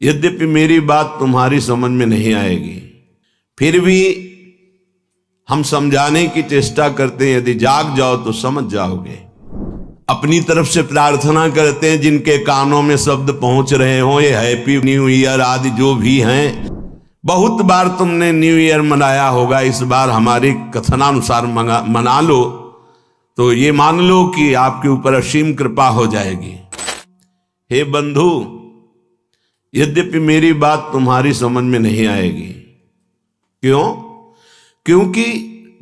यद्यपि मेरी बात तुम्हारी समझ में नहीं आएगी, फिर भी हम समझाने की चेष्टा करते हैं। यदि जाग जाओ तो समझ जाओगे। अपनी तरफ से प्रार्थना करते हैं, जिनके कानों में शब्द पहुंच रहे हो, ये हैप्पी न्यू ईयर आदि जो भी हैं। बहुत बार तुमने न्यू ईयर मनाया होगा, इस बार हमारी कथनानुसार मना लो तो ये मान लो कि आपके ऊपर असीम कृपा हो जाएगी। हे बंधु, यद्यपि मेरी बात तुम्हारी समझ में नहीं आएगी। क्यों? क्योंकि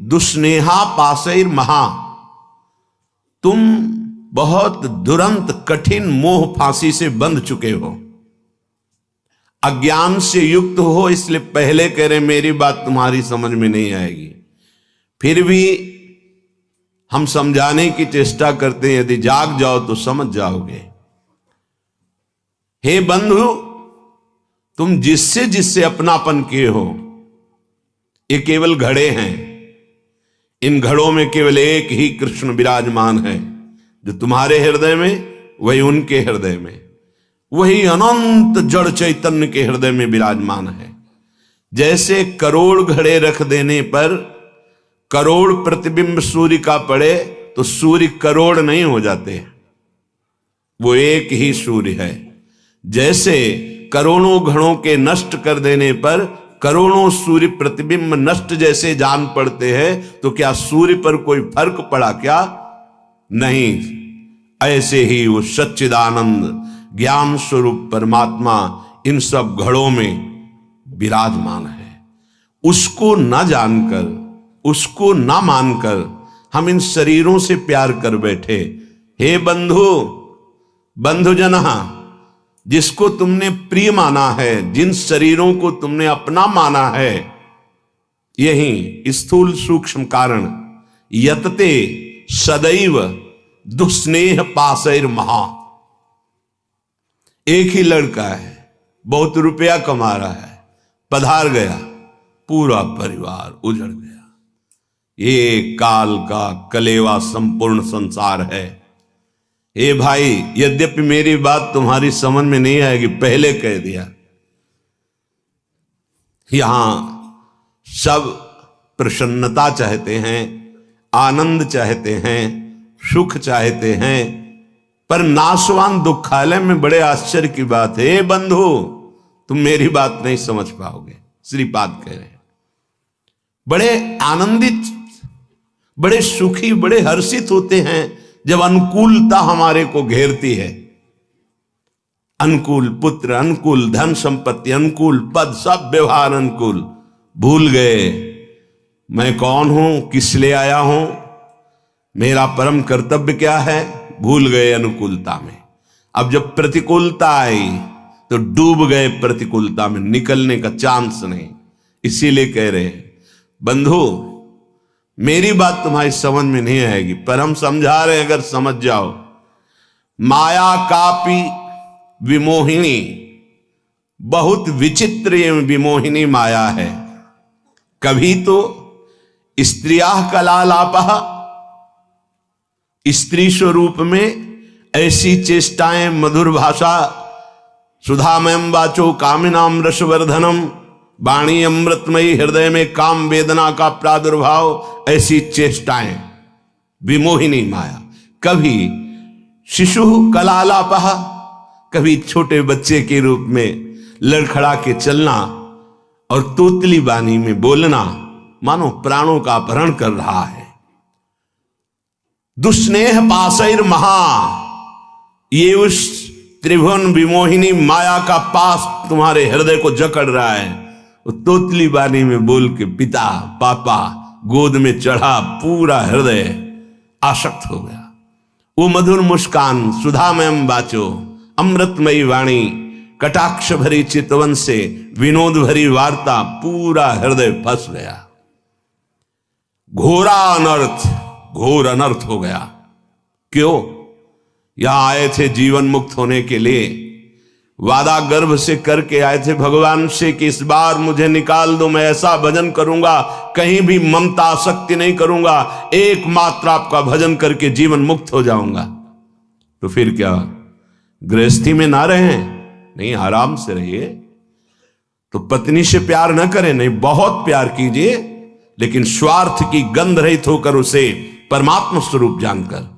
दुस्नेहा पासैर महा, तुम बहुत दुरंत कठिन मोह फांसी से बंध चुके हो, अज्ञान से युक्त हो। इसलिए पहले कह रहे मेरी बात तुम्हारी समझ में नहीं आएगी, फिर भी हम समझाने की चेष्टा करते हैं। यदि जाग जाओ तो समझ जाओगे। हे बंधु, तुम जिससे जिससे अपनापन किए हो, ये केवल घड़े हैं। इन घड़ों में केवल एक ही कृष्ण विराजमान है, जो तुम्हारे हृदय में वही उनके हृदय में, वही अनंत जड़ चैतन्य के हृदय में विराजमान है। जैसे करोड़ घड़े रख देने पर करोड़ प्रतिबिंब सूर्य का पड़े तो सूर्य करोड़ नहीं हो जाते, वो एक ही सूर्य है। जैसे करोड़ों घड़ों के नष्ट कर देने पर करोड़ों सूर्य प्रतिबिंब नष्ट जैसे जान पड़ते हैं, तो क्या सूर्य पर कोई फर्क पड़ा क्या? नहीं। ऐसे ही वो सच्चिदानंद ज्ञान स्वरूप परमात्मा इन सब घड़ों में विराजमान है। उसको न जानकर, उसको न मानकर हम इन शरीरों से प्यार कर बैठे। हे बंधु, बंधुजन, जिसको तुमने प्रिय माना है, जिन शरीरों को तुमने अपना माना है, यही स्थूल सूक्ष्म कारण यतते सदैव दुस्नेह पासैर महा। एक ही लड़का है, बहुत रुपया कमा रहा है, पधार गया, पूरा परिवार उजड़ गया। ये काल का कलेवा संपूर्ण संसार है। हे भाई, यद्यपि मेरी बात तुम्हारी समझ में नहीं आएगी, पहले कह दिया। यहां सब प्रसन्नता चाहते हैं, आनंद चाहते हैं, सुख चाहते हैं, पर नाशवान दुखालय में बड़े आश्चर्य की बात है। हे बंधु, तुम मेरी बात नहीं समझ पाओगे। श्रीपाद कह रहे हैं, बड़े आनंदित, बड़े सुखी, बड़े हर्षित होते हैं जब अनुकूलता हमारे को घेरती है। अनुकूल पुत्र, अनुकूल धन संपत्ति, अनुकूल पद, सब व्यवहार अनुकूल। भूल गए मैं कौन हूं, किस लिए आया हूं, मेरा परम कर्तव्य क्या है, भूल गए अनुकूलता में। अब जब प्रतिकूलता आई तो डूब गए प्रतिकूलता में, निकलने का चांस नहीं। इसीलिए कह रहे हैं बंधु, मेरी बात तुम्हारी समझ में नहीं आएगी, पर हम समझा रहे हैं, अगर समझ जाओ। माया कापी विमोहिनी, बहुत विचित्र ये विमोहिनी माया है। कभी तो स्त्रिया कलालापः, स्त्री स्वरूप में ऐसी चेष्टाएं, मधुर भाषा, सुधामयम वाचो कामिनाम रसवर्धनम, वाणी अमृतमयी, हृदय में काम वेदना का प्रादुर्भाव, ऐसी चेष्टाएं, विमोहिनी माया। कभी शिशु कलालापः, कभी छोटे बच्चे के रूप में लड़खड़ा के चलना और तोतली बानी में बोलना, मानो प्राणों का अपहरण कर रहा है। दुस्नेह पासैर महा, ये उस त्रिभुवन विमोहिनी माया का पास तुम्हारे हृदय को जकड़ रहा है। वो तोतली बानी में बोल के पिता पापा गोद में चढ़ा, पूरा हृदय आसक्त हो गया। वो मधुर मुस्कान, सुधामयम वाचो, अमृतमयी वाणी, कटाक्ष भरी चितवन से विनोद भरी वार्ता, पूरा हृदय फंस गया। घोरा अनर्थ, घोर अनर्थ हो गया। क्यों? यहां आए थे जीवन मुक्त होने के लिए, वादा गर्भ से करके आए थे भगवान से कि इस बार मुझे निकाल दो, मैं ऐसा भजन करूंगा, कहीं भी ममता आसक्ति नहीं करूंगा, एकमात्र आपका भजन करके जीवन मुक्त हो जाऊंगा। तो फिर क्या गृहस्थी में ना रहें? नहीं, आराम से रहिए। तो पत्नी से प्यार न करें, नहीं, बहुत प्यार कीजिए, लेकिन स्वार्थ की गंध रहित होकर उसे परमात्मा स्वरूप जानकर।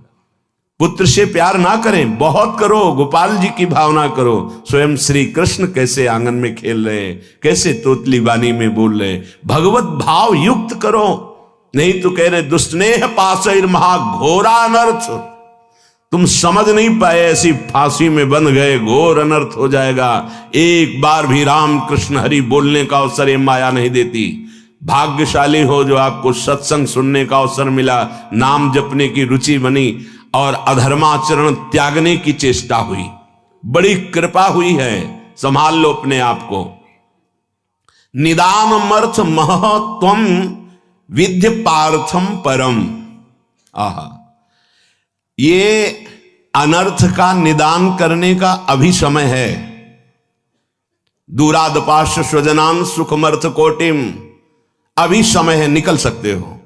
पुत्र से प्यार ना करें, बहुत करो, गोपाल जी की भावना करो। स्वयं श्री कृष्ण कैसे आंगन में खेल रहे हैं, कैसे तोतली वाणी में बोल रहे हैं, भगवत भाव युक्त करो। नहीं तो कह रहे दुस्नेह पाशैर महाघोरा अनर्थ। तुम समझ नहीं पाए, ऐसी फांसी में बंध गए, घोर अनर्थ हो जाएगा। एक बार भी राम कृष्ण हरि बोलने का अवसर ये माया नहीं देती। भाग्यशाली हो जो आपको सत्संग सुनने का अवसर मिला, नाम जपने की रुचि बनी और अधर्माचरण त्यागने की चेष्टा हुई। बड़ी कृपा हुई है, संभाल लो अपने आप को। निदानमर्थ महत्वम विद्य पार्थम परम। आहा, ये अनर्थ का निदान करने का अभी समय है। दूरादपाश स्वजनान सुखमर्थ कोटिम, अभी समय है, निकल सकते हो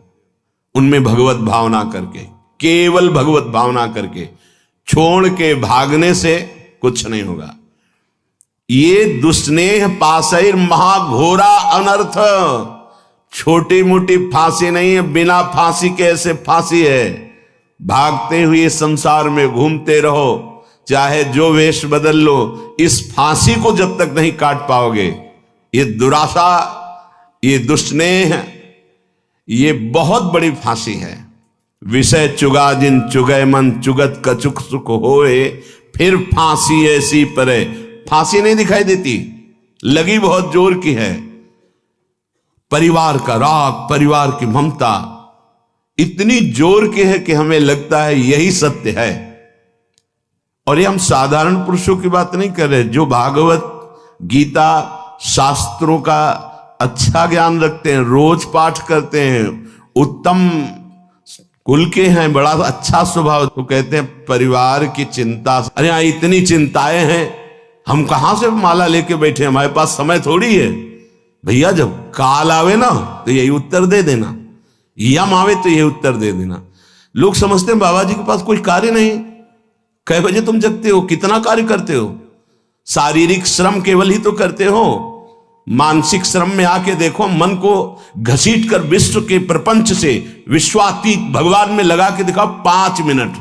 उनमें भगवत भावना करके, केवल भगवत भावना करके। छोड़ के भागने से कुछ नहीं होगा। ये दुस्नेह पाशैर महाघोरा अनर्थ, छोटी मोटी फांसी नहीं है, बिना फांसी के ऐसे फांसी है। भागते हुए संसार में घूमते रहो, चाहे जो वेश बदल लो, इस फांसी को जब तक नहीं काट पाओगे, ये दुराशा, ये दुस्नेह, ये बहुत बड़ी फांसी है। विषय चुगा जिन चुगय मन, चुगत कछुक सुख होए, फिर फांसी ऐसी परे। फांसी नहीं दिखाई देती, लगी बहुत जोर की है। परिवार का राग, परिवार की ममता इतनी जोर की है कि हमें लगता है यही सत्य है। और ये हम साधारण पुरुषों की बात नहीं कर रहे, जो भागवत गीता शास्त्रों का अच्छा ज्ञान रखते हैं, रोज पाठ करते हैं, उत्तम कुल के हैं, बड़ा अच्छा स्वभाव, तो कहते हैं परिवार की चिंता। अरे यहाँ इतनी चिंताएं हैं, हम कहां से माला लेके बैठे, हमारे पास समय थोड़ी है। भैया जब काल आवे ना तो यही उत्तर दे देना, यम आवे तो यही उत्तर दे देना। लोग समझते हैं बाबा जी के पास कोई कार्य नहीं। कै बजे तुम जगते हो, कितना कार्य करते हो? शारीरिक श्रम केवल ही तो करते हो, मानसिक श्रम में आके देखो, मन को घसीट कर विश्व के प्रपंच से विश्वातीत भगवान में लगा के दिखाओ 5 मिनट,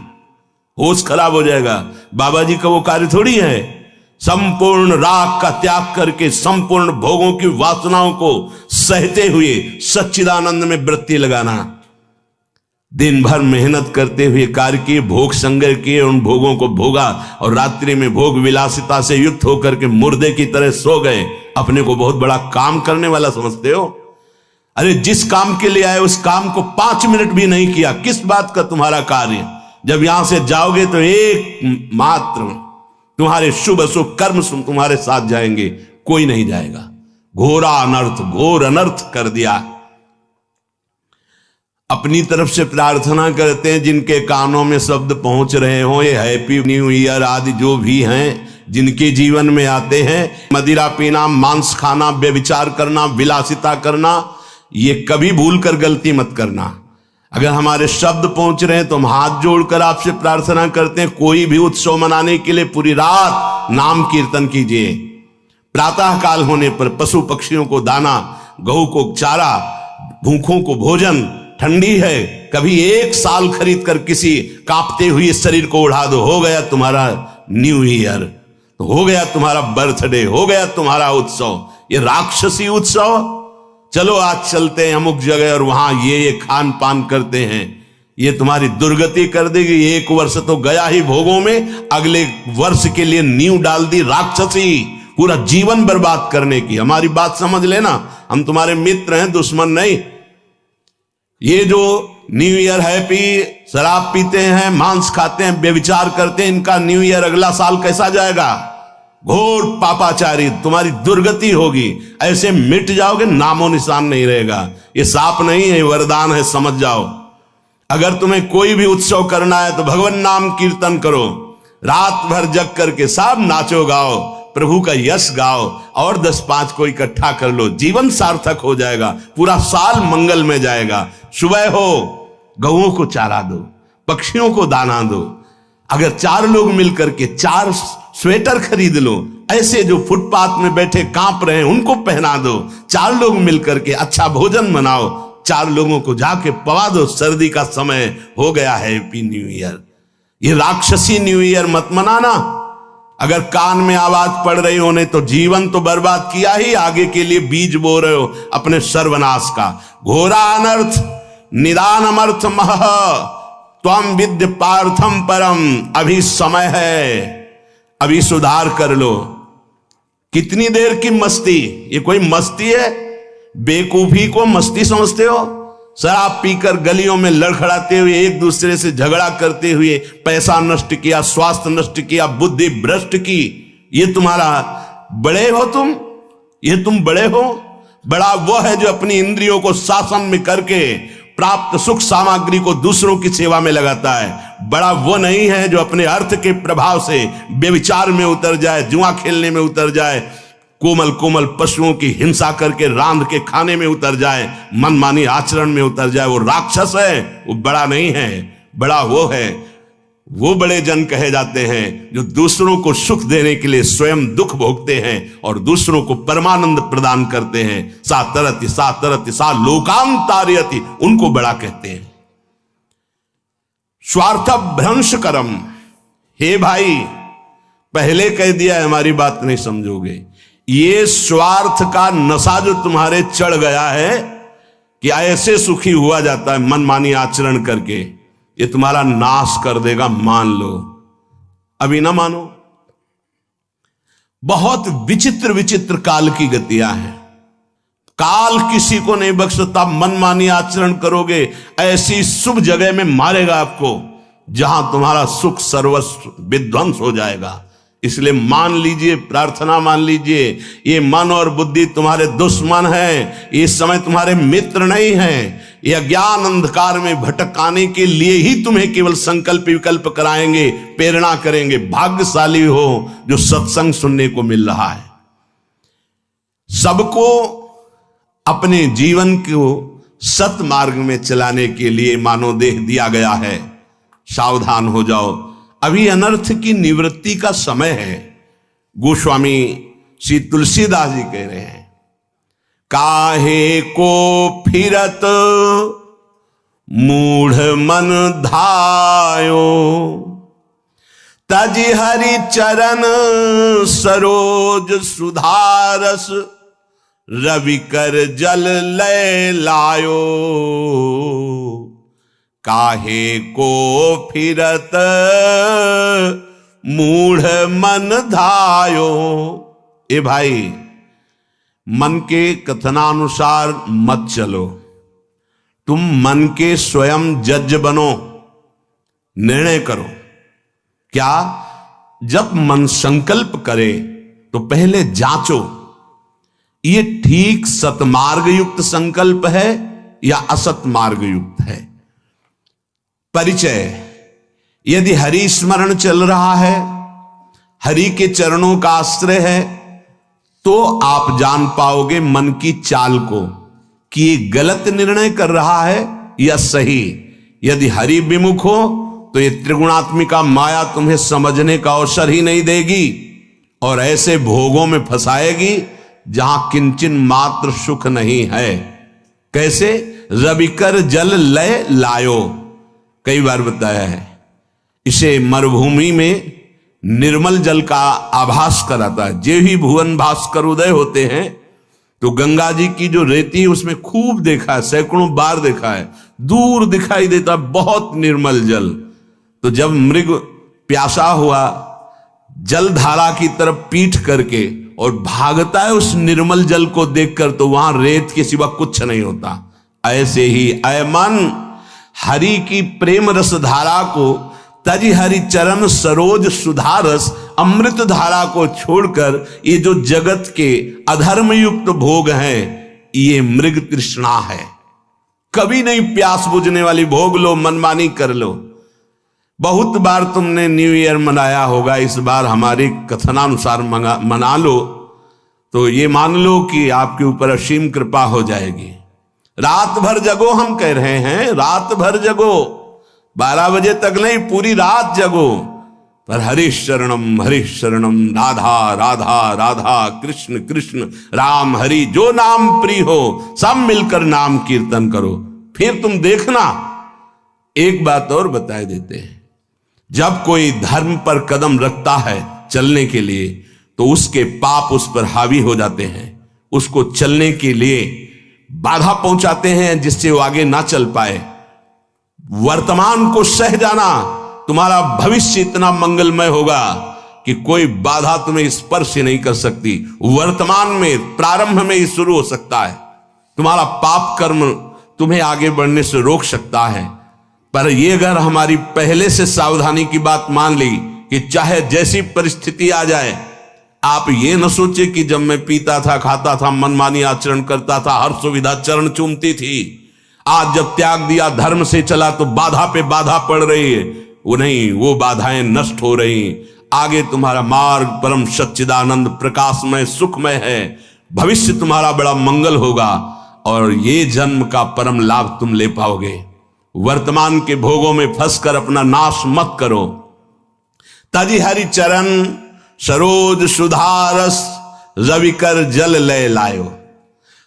होश खराब हो जाएगा। बाबा जी का वो कार्य थोड़ी है। संपूर्ण राग का त्याग करके संपूर्ण भोगों की वासनाओं को सहते हुए सच्चिदानंद में वृत्ति लगाना, दिन भर मेहनत करते हुए कार्य किए, भोग संग्रह किए, उन भोगों को भोगा और रात्रि में भोग विलासिता से युक्त होकर के मुर्दे की तरह सो गए। अपने को बहुत बड़ा काम करने वाला समझते हो? अरे जिस काम के लिए आए उस काम को 5 मिनट भी नहीं किया, किस बात का तुम्हारा कार्य? जब यहां से जाओगे तो एक मात्र तुम्हारे शुभ अशुभ कर्म तुम्हारे साथ जाएंगे, कोई नहीं जाएगा। घोरा अनर्थ, घोर अनर्थ कर दिया। अपनी तरफ से प्रार्थना करते हैं जिनके कानों में शब्द पहुंच रहे हो, ये हैप्पी न्यू ईयर आदि जो भी हैं, जिनके जीवन में आते हैं, मदिरा पीना, मांस खाना, व्यभिचार करना, विलासिता करना, ये कभी भूल कर गलती मत करना। अगर हमारे शब्द पहुंच रहे हैं तो हम हाथ जोड़कर आपसे प्रार्थना करते हैं, कोई भी उत्सव मनाने के लिए पूरी रात नाम कीर्तन कीजिए। प्रातः काल होने पर पशु पक्षियों को दाना, गऊ को चारा, भूखों को भोजन, ठंडी है कभी 1 साल खरीद कर किसी कांपते हुए शरीर को उड़ा दो, हो गया तुम्हारा न्यू ईयर, तो हो गया तुम्हारा बर्थडे, हो गया तुम्हारा उत्सव। ये राक्षसी उत्सव, चलो आज चलते हैं अमुक जगह और वहां ये खान पान करते हैं, ये तुम्हारी दुर्गति कर देगी। 1 वर्ष तो गया ही भोगों में, अगले वर्ष के लिए नींव डाल दी राक्षसी, पूरा जीवन बर्बाद करने की। हमारी बात समझ लेना, हम तुम्हारे मित्र हैं, दुश्मन नहीं। ये जो न्यू ईयर हैप्पी, शराब पीते हैं, मांस खाते हैं, व्यभिचार करते हैं, इनका न्यू ईयर अगला साल कैसा जाएगा? घोर पापाचारी, तुम्हारी दुर्गति होगी। ऐसे मिट जाओगे, नामो निशान नहीं रहेगा। ये साप नहीं है, वरदान है, समझ जाओ। अगर तुम्हें कोई भी उत्सव करना है तो भगवान नाम कीर्तन करो, रात भर जग करके सब नाचो गाओ, प्रभु का यश गाओ और 10-5 को इकट्ठा कर लो, जीवन सार्थक हो जाएगा, पूरा साल मंगल में जाएगा। सुबह हो गऊओं को चारा दो, पक्षियों को दाना दो। अगर 4 लोग मिलकर के 4 स्वेटर खरीद लो, ऐसे जो फुटपाथ में बैठे कांप रहे हैं उनको पहना दो। 4 लोग मिलकर के अच्छा भोजन बनाओ, 4 लोगों को जाके पवा दो। सर्दी का समय हो गया है, हैप्पी न्यू ईयर। ये राक्षसी न्यू ईयर मत मनाना। अगर कान में आवाज पड़ रही होने तो जीवन तो बर्बाद किया ही, आगे के लिए बीज बो रहे हो अपने सर्वनाश का। घोरा अनर्थ निदान अमर्थ मह त्वम विद्य पार्थम परम। अभी समय है, अभी सुधार कर लो। कितनी देर की मस्ती? ये कोई मस्ती है? बेकूफी को मस्ती समझते हो? शराब पीकर गलियों में लड़खड़ाते हुए, एक दूसरे से झगड़ा करते हुए पैसा नष्ट किया, स्वास्थ्य नष्ट किया, बुद्धि भ्रष्ट की। ये तुम्हारा बड़े हो तुम? ये तुम बड़े हो? बड़ा वो है जो अपनी इंद्रियों को शासन में करके प्राप्त सुख सामग्री को दूसरों की सेवा में लगाता है। बड़ा वो नहीं है जो अपने अर्थ के प्रभाव से व्यभिचार में उतर जाए, जुआ खेलने में उतर जाए, कोमल कोमल पशुओं की हिंसा करके रांध के खाने में उतर जाए, मनमानी आचरण में उतर जाए। वो राक्षस है, वो बड़ा नहीं है। बड़ा वो है, वो बड़े जन कहे जाते हैं जो दूसरों को सुख देने के लिए स्वयं दुख भोगते हैं और दूसरों को परमानंद प्रदान करते हैं। सा तरति सा लोकांतारयति, उनको बड़ा कहते हैं। स्वार्थ भ्रंश करम। हे भाई, पहले कह दिया है, हमारी बात नहीं समझोगे। ये स्वार्थ का नशा जो तुम्हारे चढ़ गया है कि ऐसे सुखी हुआ जाता है मनमानी आचरण करके, ये तुम्हारा नाश कर देगा, मान लो। अभी ना मानो। बहुत विचित्र विचित्र काल की गतियां हैं। काल किसी को नहीं बख्शता। मनमानी आचरण करोगे, ऐसी शुभ जगह में मारेगा आपको जहां तुम्हारा सुख सर्वस्व विध्वंस हो जाएगा। इसलिए मान लीजिए, प्रार्थना मान लीजिए, ये मन और बुद्धि तुम्हारे दुश्मन है, ये समय तुम्हारे मित्र नहीं है। ये अज्ञान अंधकार में भटकाने के लिए ही तुम्हें केवल संकल्प विकल्प कराएंगे, प्रेरणा करेंगे। भाग्यशाली हो जो सत्संग सुनने को मिल रहा है। सबको अपने जीवन को सत मार्ग में चलाने के लिए मानव देह दिया गया है। सावधान हो जाओ, अभी अनर्थ की निवृत्ति का समय है। गोस्वामी श्री तुलसीदास जी कह रहे हैं, काहे को फिरत मूढ़ मन धायो, तज हरि चरण सरोज सुधारस, रवि कर जल लय लायो। काहे को फिरत मूढ़ मन धायो। ए भाई, मन के कथनानुसार मत चलो। तुम मन के स्वयं जज बनो, निर्णय करो। क्या? जब मन संकल्प करे तो पहले जांचो, ये ठीक सतमार्ग युक्त संकल्प है या असत मार्ग युक्त है। परिचय, यदि हरि स्मरण चल रहा है, हरि के चरणों का आश्रय है, तो आप जान पाओगे मन की चाल को कि ये गलत निर्णय कर रहा है या सही। यदि हरि विमुख हो तो ये त्रिगुणात्मिका माया तुम्हें समझने का अवसर ही नहीं देगी और ऐसे भोगों में फंसाएगी जहां किंचन मात्र सुख नहीं है। कैसे? रविकर जल लय लायो, कई बार बताया है। इसे मरुभूमि में निर्मल जल का आभास कराता है। जे ही भुवन भास्कर उदय होते हैं तो गंगा जी की जो रेती है उसमें खूब देखा है, सैकड़ों बार देखा है, दूर दिखाई देता है बहुत निर्मल जल। तो जब मृग प्यासा हुआ जल धारा की तरफ पीठ करके और भागता है उस निर्मल जल को देखकर, तो वहां रेत के सिवा कुछ नहीं होता। ऐसे ही अय मन, हरि की प्रेम रस धारा को, तजी हरि चरण सरोज सुधारस, अमृत धारा को छोड़कर ये जो जगत के अधर्म युक्त भोग हैं, ये मृग तृष्णा है। कभी नहीं प्यास बुझने वाली भोग लो, मनमानी कर लो। बहुत बार तुमने न्यू ईयर मनाया होगा, इस बार हमारे कथनानुसार मना लो तो ये मान लो कि आपके ऊपर असीम कृपा हो जाएगी। रात भर जगो, हम कह रहे हैं रात भर जगो, 12 बजे तक नहीं, पूरी रात जगो। पर हरीश शरणम राधा राधा राधा कृष्ण कृष्ण राम हरि, जो नाम प्रिय हो सब मिलकर नाम कीर्तन करो। फिर तुम देखना। एक बात और बता देते हैं, जब कोई धर्म पर कदम रखता है चलने के लिए तो उसके पाप उस पर हावी हो जाते हैं, उसको चलने के लिए बाधा पहुंचाते हैं जिससे वो आगे ना चल पाए। वर्तमान को सह जाना, तुम्हारा भविष्य इतना मंगलमय होगा कि कोई बाधा तुम्हें स्पर्श नहीं कर सकती। वर्तमान में प्रारंभ में ही शुरू हो सकता है। तुम्हारा पाप कर्म तुम्हें आगे बढ़ने से रोक सकता है। पर ये अगर हमारी पहले से सावधानी की बात मान ली कि चाहे जैसी परिस्थिति आ जाए, आप ये न सोचे कि जब मैं पीता था, खाता था, मनमानी आचरण करता था, हर सुविधा चरण चूमती थी, आज जब त्याग दिया, धर्म से चला तो बाधा पे बाधा पड़ रही है। वो नहीं, वो बाधाएं नष्ट हो रही। आगे तुम्हारा मार्ग परम सच्चिदानंद प्रकाशमय सुखमय है। भविष्य तुम्हारा बड़ा मंगल होगा और ये जन्म का परम लाभ तुम ले पाओगे। वर्तमान के भोगों में फंसकर अपना नाश मत करो। तजी हरि चरण सरोज सुधारस रविकर जल लय लायो।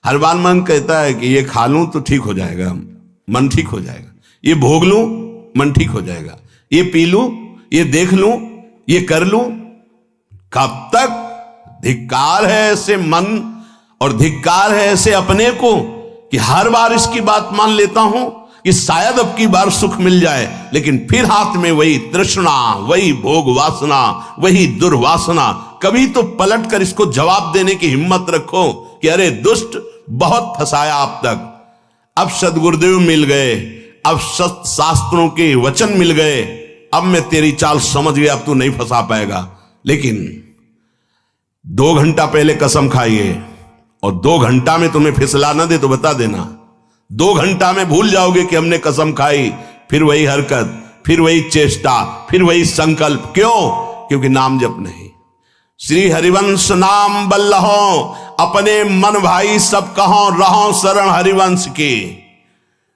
हरबान मन कहता है कि ये खा लूं तो ठीक हो जाएगा, मन ठीक हो जाएगा, ये भोग लूं मन ठीक हो जाएगा, ये पी लूं, ये देख लूं, ये कर लूं। कब तक? धिक्कार है ऐसे मन और धिक्कार है ऐसे अपने को कि हर बार इसकी बात मान लेता हूं कि शायद अब की बार सुख मिल जाए, लेकिन फिर हाथ में वही तृष्णा, वही भोग वासना, वही दुर्वासना। कभी तो पलट कर इसको जवाब देने की हिम्मत रखो कि अरे दुष्ट, बहुत फंसाया अब तक, अब सदगुरुदेव मिल गए, अब शास्त्रों के वचन मिल गए, अब मैं तेरी चाल समझ गया, अब तू नहीं फंसा पाएगा। लेकिन 2 घंटा पहले कसम खाइए और 2 घंटा में तुम्हें फिसला ना दे तो बता देना। 2 घंटा में भूल जाओगे कि हमने कसम खाई, फिर वही हरकत, फिर वही चेष्टा, फिर वही संकल्प। क्यों? क्योंकि नाम जप नहीं। श्री हरिवंश नाम बल्लहो, अपने मन भाई सब कहो, रहो शरण हरिवंश की।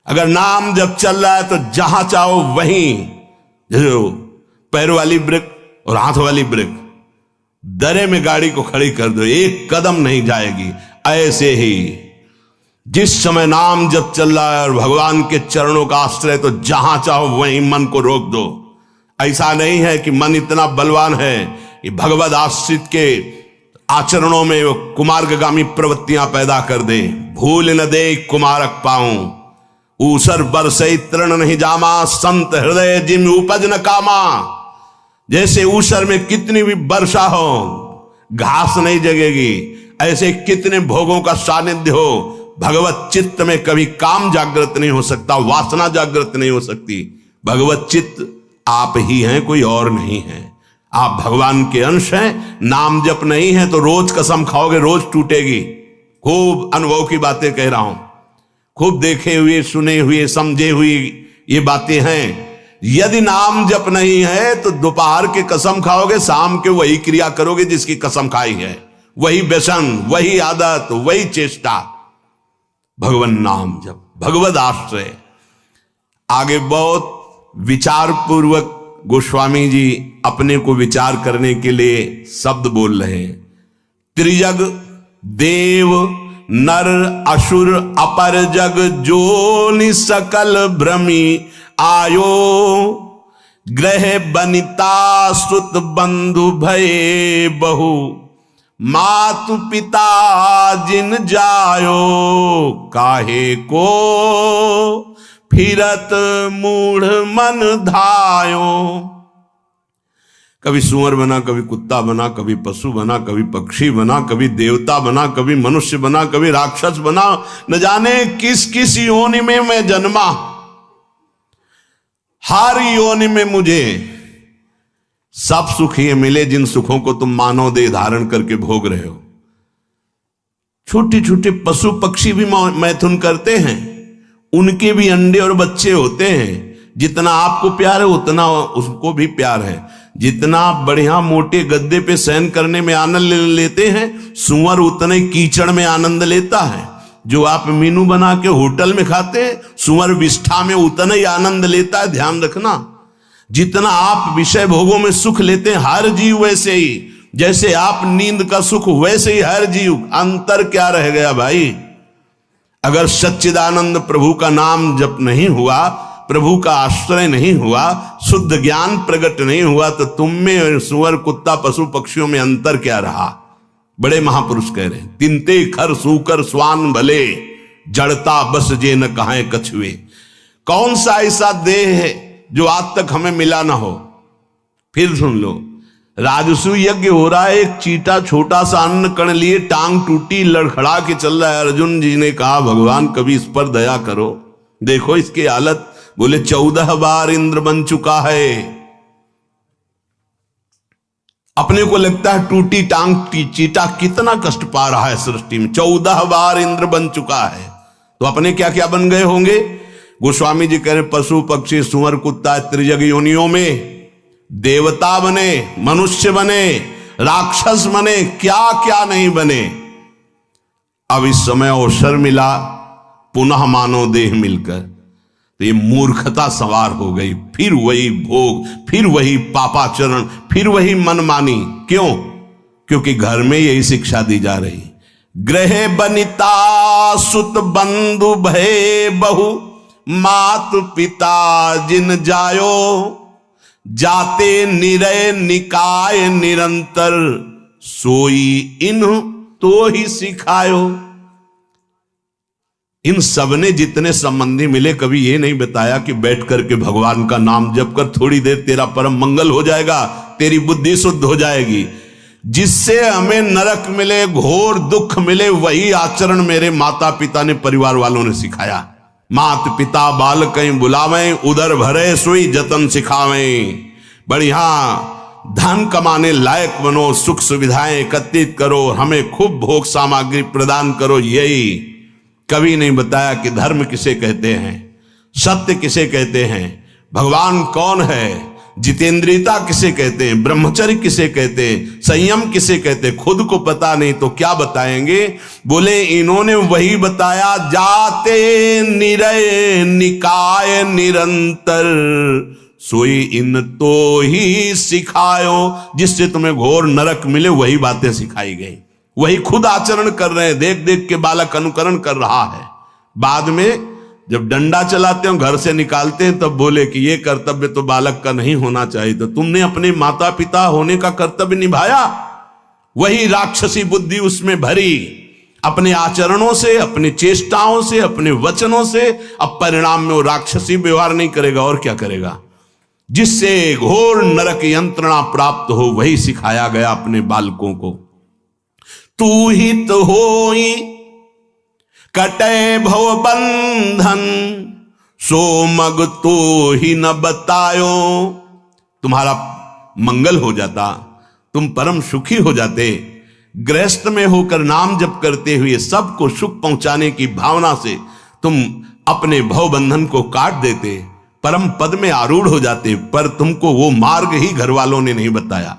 अगर नाम जब चल रहा है तो जहां चाहो वहीं, जो पैर वाली ब्रेक और हाथ वाली ब्रेक, दरे में गाड़ी को खड़ी कर दो, 1 कदम नहीं जाएगी। ऐसे ही जिस समय नाम जब चल रहा है और भगवान के चरणों का आश्रय, तो जहां चाहो वहीं मन को रोक दो। ऐसा नहीं है कि मन इतना बलवान है कि भगवद आश्रित के आचरणों में वो कुमार्गामी प्रवृत्तियां पैदा कर दे। भूल न दे कुमारक पाऊं, ऊसर बरसई तृण नहीं जामा, संत हृदय जिम उपज न कामा। जैसे ऊसर में कितनी भी वर्षा हो घास नहीं जगेगी, ऐसे कितने भोगों का सानिध्य हो, भगवत चित्त में कभी काम जागृत नहीं हो सकता, वासना जागृत नहीं हो सकती। भगवत चित्त आप ही हैं, कोई और नहीं है। आप भगवान के अंश हैं। नाम जप नहीं है तो रोज कसम खाओगे, रोज टूटेगी। खूब अनुभव की बातें कह रहा हूं, खूब देखे हुए, सुने हुए, समझे हुए ये बातें हैं। यदि नाम जप नहीं है तो दोपहर के कसम खाओगे, शाम के वही क्रिया करोगे जिसकी कसम खाई है, वही व्यसन, वही आदत, वही चेष्टा। भगवान नाम जप, भगवद आश्रय। आगे बहुत विचार पूर्वक गोस्वामी जी अपने को विचार करने के लिए शब्द बोल रहे हैं। त्रिजग देव नर असुर अपर जग जोनि सकल भ्रमी आयो, ग्रह बनिता सुत बंधु भये बहु, मातु पिता जिन जायो, काहे को फिरत मूढ़ मन धायो। कभी सुअर बना, कभी कुत्ता बना, कभी पशु बना, कभी पक्षी बना, कभी देवता बना, कभी मनुष्य बना, कभी राक्षस बना, न जाने किस किस योनि में मैं जन्मा। हर योनि में मुझे सब सुख ये मिले जिन सुखों को तुम मानव देह धारण करके भोग रहे हो। छोटे छोटे पशु पक्षी भी मैथुन करते हैं, उनके भी अंडे और बच्चे होते हैं। जितना आपको प्यार है उतना उसको भी प्यार है। जितना बढ़िया मोटे गद्दे पे शयन करने में आनंद लेते हैं, सुअर उतने कीचड़ में आनंद लेता है। जो आप मीनू बना के होटल में खाते हैं, सुअर विष्ठा में उतना ही आनंद लेता है। ध्यान रखना, जितना आप विषय भोगों में सुख लेते हैं हर जीव वैसे ही, जैसे आप नींद का सुख वैसे ही हर जीव। अंतर क्या रह गया भाई? अगर सच्चिदानंद प्रभु का नाम जप नहीं हुआ, प्रभु का आश्रय नहीं हुआ, शुद्ध ज्ञान प्रकट नहीं हुआ, तो तुम में सुअर कुत्ता पशु पक्षियों में अंतर क्या रहा? बड़े महापुरुष कह रहे हैं, तिनते खर सूकर स्वान भले, जड़ता बस जे न कहां कछुए। कौन सा ऐसा देह है जो आज तक हमें मिला ना हो? फिर सुन लो, राजसू यज्ञ हो रहा है, एक चीटा छोटा सा अन्न कण लिए टांग टूटी लड़खड़ा के चल रहा है। अर्जुन जी ने कहा, भगवान कभी इस पर दया करो, देखो इसकी हालत। बोले 14 बार इंद्र बन चुका है। अपने को लगता है टूटी टांग चीटा कितना कष्ट पा रहा है सृष्टि में, 14 बार इंद्र बन चुका है, तो अपने क्या क्या बन गए होंगे? गोस्वामी जी कह रहे, पशु पक्षी सुअर कुत्ता त्रिजग योनियों में देवता बने, मनुष्य बने, राक्षस बने, क्या क्या नहीं बने। अब इस समय अवसर मिला पुनः मानव देह मिलकर, तो ये मूर्खता सवार हो गई। फिर वही भोग, फिर वही पापाचरण, फिर वही मनमानी। क्यों? क्योंकि घर में यही शिक्षा दी जा रही, गृह बनिता सुत बंधु भय बहु, मात पिता जिन जायो, जाते निरय निकाय निरंतर, सोई इन तो ही सिखायो। इन सबने जितने संबंधी मिले, कभी ये नहीं बताया कि बैठ करके भगवान का नाम जप कर थोड़ी देर तेरा परम मंगल हो जाएगा, तेरी बुद्धि शुद्ध हो जाएगी। जिससे हमें नरक मिले, घोर दुख मिले, वही आचरण मेरे माता पिता ने, परिवार वालों ने सिखाया। मात पिता बाल कहीं बुलावें, उदर भरे सोई जतन सिखावें। बढ़िया धन कमाने लायक बनो, सुख सुविधाएं एकत्रित करो, हमें खूब भोग सामग्री प्रदान करो। यही कभी नहीं बताया कि धर्म किसे कहते हैं, सत्य किसे कहते हैं, भगवान कौन है, जितेंद्रियता किसे कहते हैं, ब्रह्मचर्य किसे कहते हैं, संयम किसे कहते हैं। खुद को पता नहीं तो क्या बताएंगे? बोले इन्होंने वही बताया, जाते निरय निकाय निरंतर, सोई इन तो ही सिखायो। जिससे तुम्हें घोर नरक मिले वही बातें सिखाई गई, वही खुद आचरण कर रहे हैं। देख देख के बालक अनुकरण कर रहा है। बाद में जब डंडा चलाते हो, घर से निकालते हैं, तब बोले कि ये कर्तव्य तो बालक का नहीं होना चाहिए। तो तुमने अपने माता पिता होने का कर्तव्य निभाया, वही राक्षसी बुद्धि उसमें भरी, अपने आचरणों से, अपनी चेष्टाओं से, अपने वचनों से। अब परिणाम में वो राक्षसी व्यवहार नहीं करेगा और क्या करेगा? जिससे घोर नरक यंत्रणा प्राप्त हो, वही सिखाया गया अपने बालकों को। तू हित होई कटे भव बंधन, सो मग तो ही न बतायो। तुम्हारा मंगल हो जाता, तुम परम सुखी हो जाते। गृहस्थ में होकर नाम जप करते हुए सबको सुख पहुंचाने की भावना से तुम अपने भव बंधन को काट देते, परम पद में आरूढ़ हो जाते। पर तुमको वो मार्ग ही घर वालों ने नहीं बताया।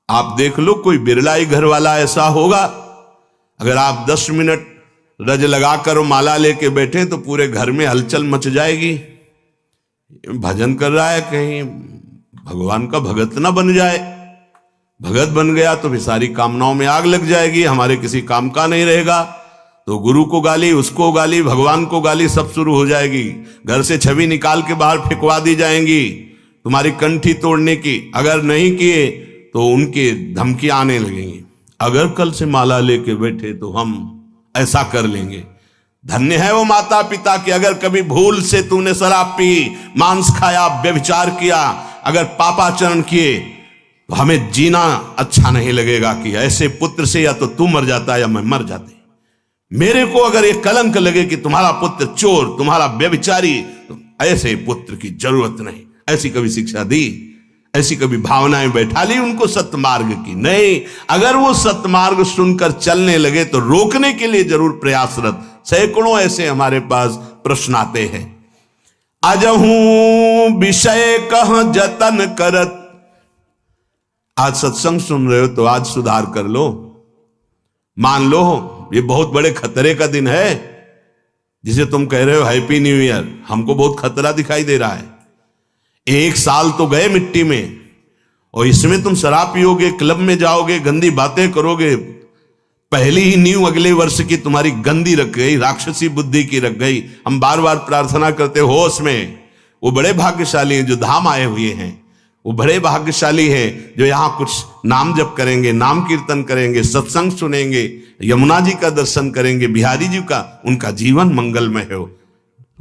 आप देख लो, कोई बिरला ही घर वाला ऐसा होगा, अगर आप 10 मिनट रज लगाकर माला लेके बैठे तो पूरे घर में हलचल मच जाएगी। भजन कर रहा है, कहीं भगवान का भगत ना बन जाए। भगत बन गया तो फिर सारी कामनाओं में आग लग जाएगी, हमारे किसी काम का नहीं रहेगा। तो गुरु को गाली, उसको गाली, भगवान को गाली, सब शुरू हो जाएगी। घर से छवि निकाल के बाहर फेंकवा दी जाएंगी, तुम्हारी कंठी तोड़ने की। अगर नहीं किए तो उनके धमकियां आने लगेंगी। अगर कल से माला लेके बैठे तो हम ऐसा कर लेंगे। धन्य है वो माता पिता कि अगर कभी भूल से तूने शराब पी, मांस खाया, व्यभिचार किया, अगर पापाचरण किए, तो हमें जीना अच्छा नहीं लगेगा कि ऐसे पुत्र से या तो तू मर जाता या मैं मर जाते। मेरे को अगर ये कलंक लगे कि तुम्हारा पुत्र चोर, तुम्हारा व्यभिचारी, तो ऐसे पुत्र की जरूरत नहीं। ऐसी कभी शिक्षा दी, ऐसी कभी भावनाएं बैठा ली उनको सत्मार्ग की? नहीं। अगर वो सत्मार्ग सुनकर चलने लगे तो रोकने के लिए जरूर प्रयासरत। सैकड़ों ऐसे हमारे पास प्रश्न आते हैं। अजहू विषय कह जतन करत। आज सत्संग सुन रहे हो तो आज सुधार कर लो। मान लो ये बहुत बड़े खतरे का दिन है, जिसे तुम कह रहे हो हैप्पी न्यू ईयर। हमको बहुत खतरा दिखाई दे रहा है। 1 साल तो गए मिट्टी में, और इसमें तुम शराब पियोगे, क्लब में जाओगे, गंदी बातें करोगे, पहली ही नींव अगले वर्ष की तुम्हारी गंदी रख गई, राक्षसी बुद्धि की रख गई। हम बार बार प्रार्थना करते होश में। वो बड़े भाग्यशाली हैं जो धाम आए हुए हैं, वो बड़े भाग्यशाली हैं जो यहां कुछ नाम जप करेंगे, नाम कीर्तन करेंगे, सत्संग सुनेंगे, यमुना जी का दर्शन करेंगे, बिहारी जी का। उनका जीवन मंगलमय हो।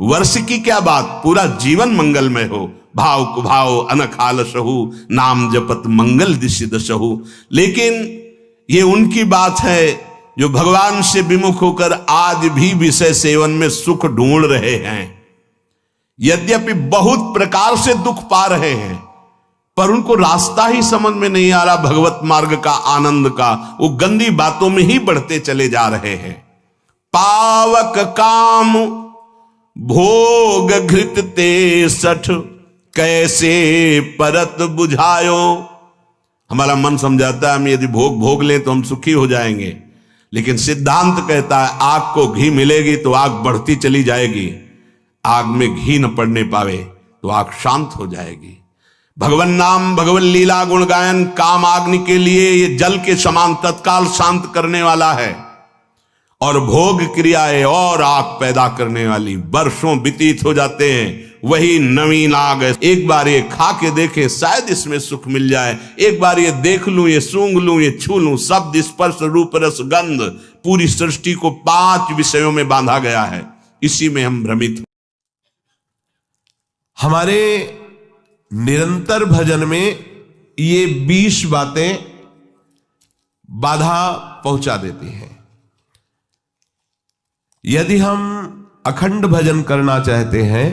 वर्ष की क्या बात, पूरा जीवन मंगलमय हो। भाव कुभाव अनखाल सहु, नाम जपत मंगल दिशि दशहु। लेकिन ये उनकी बात है जो भगवान से विमुख होकर आज भी विषय सेवन में सुख ढूंढ रहे हैं। यद्यपि बहुत प्रकार से दुख पा रहे हैं, पर उनको रास्ता ही समझ में नहीं आ रहा भगवत मार्ग का, आनंद का। वो गंदी बातों में ही बढ़ते चले जा रहे हैं। पावक काम भोग घृत ते सठ, कैसे परत बुझायो। हमारा मन समझाता है हम यदि भोग लें तो हम सुखी हो जाएंगे, लेकिन सिद्धांत कहता है आग को घी मिलेगी तो आग बढ़ती चली जाएगी, आग में घी न पड़ने पावे तो आग शांत हो जाएगी। भगवान नाम, भगवान लीला, गुण गायन काम अग्नि के लिए ये जल के समान तत्काल शांत करने वाला है, और भोग क्रियाएं और आग पैदा करने वाली। वर्षों व्यतीत हो जाते हैं, वही नवीन आग है। एक बार ये खा के देखें, शायद इसमें सुख मिल जाए। एक बार ये देख लूं, ये सूंघ लूं, ये छू लूं। शब्द, स्पर्श, रूप, रस, गंध, पूरी सृष्टि को 5 विषयों में बांधा गया है। इसी में हम भ्रमित। हमारे निरंतर भजन में ये 20 बातें बाधा पहुंचा देती हैं। यदि हम अखंड भजन करना चाहते हैं,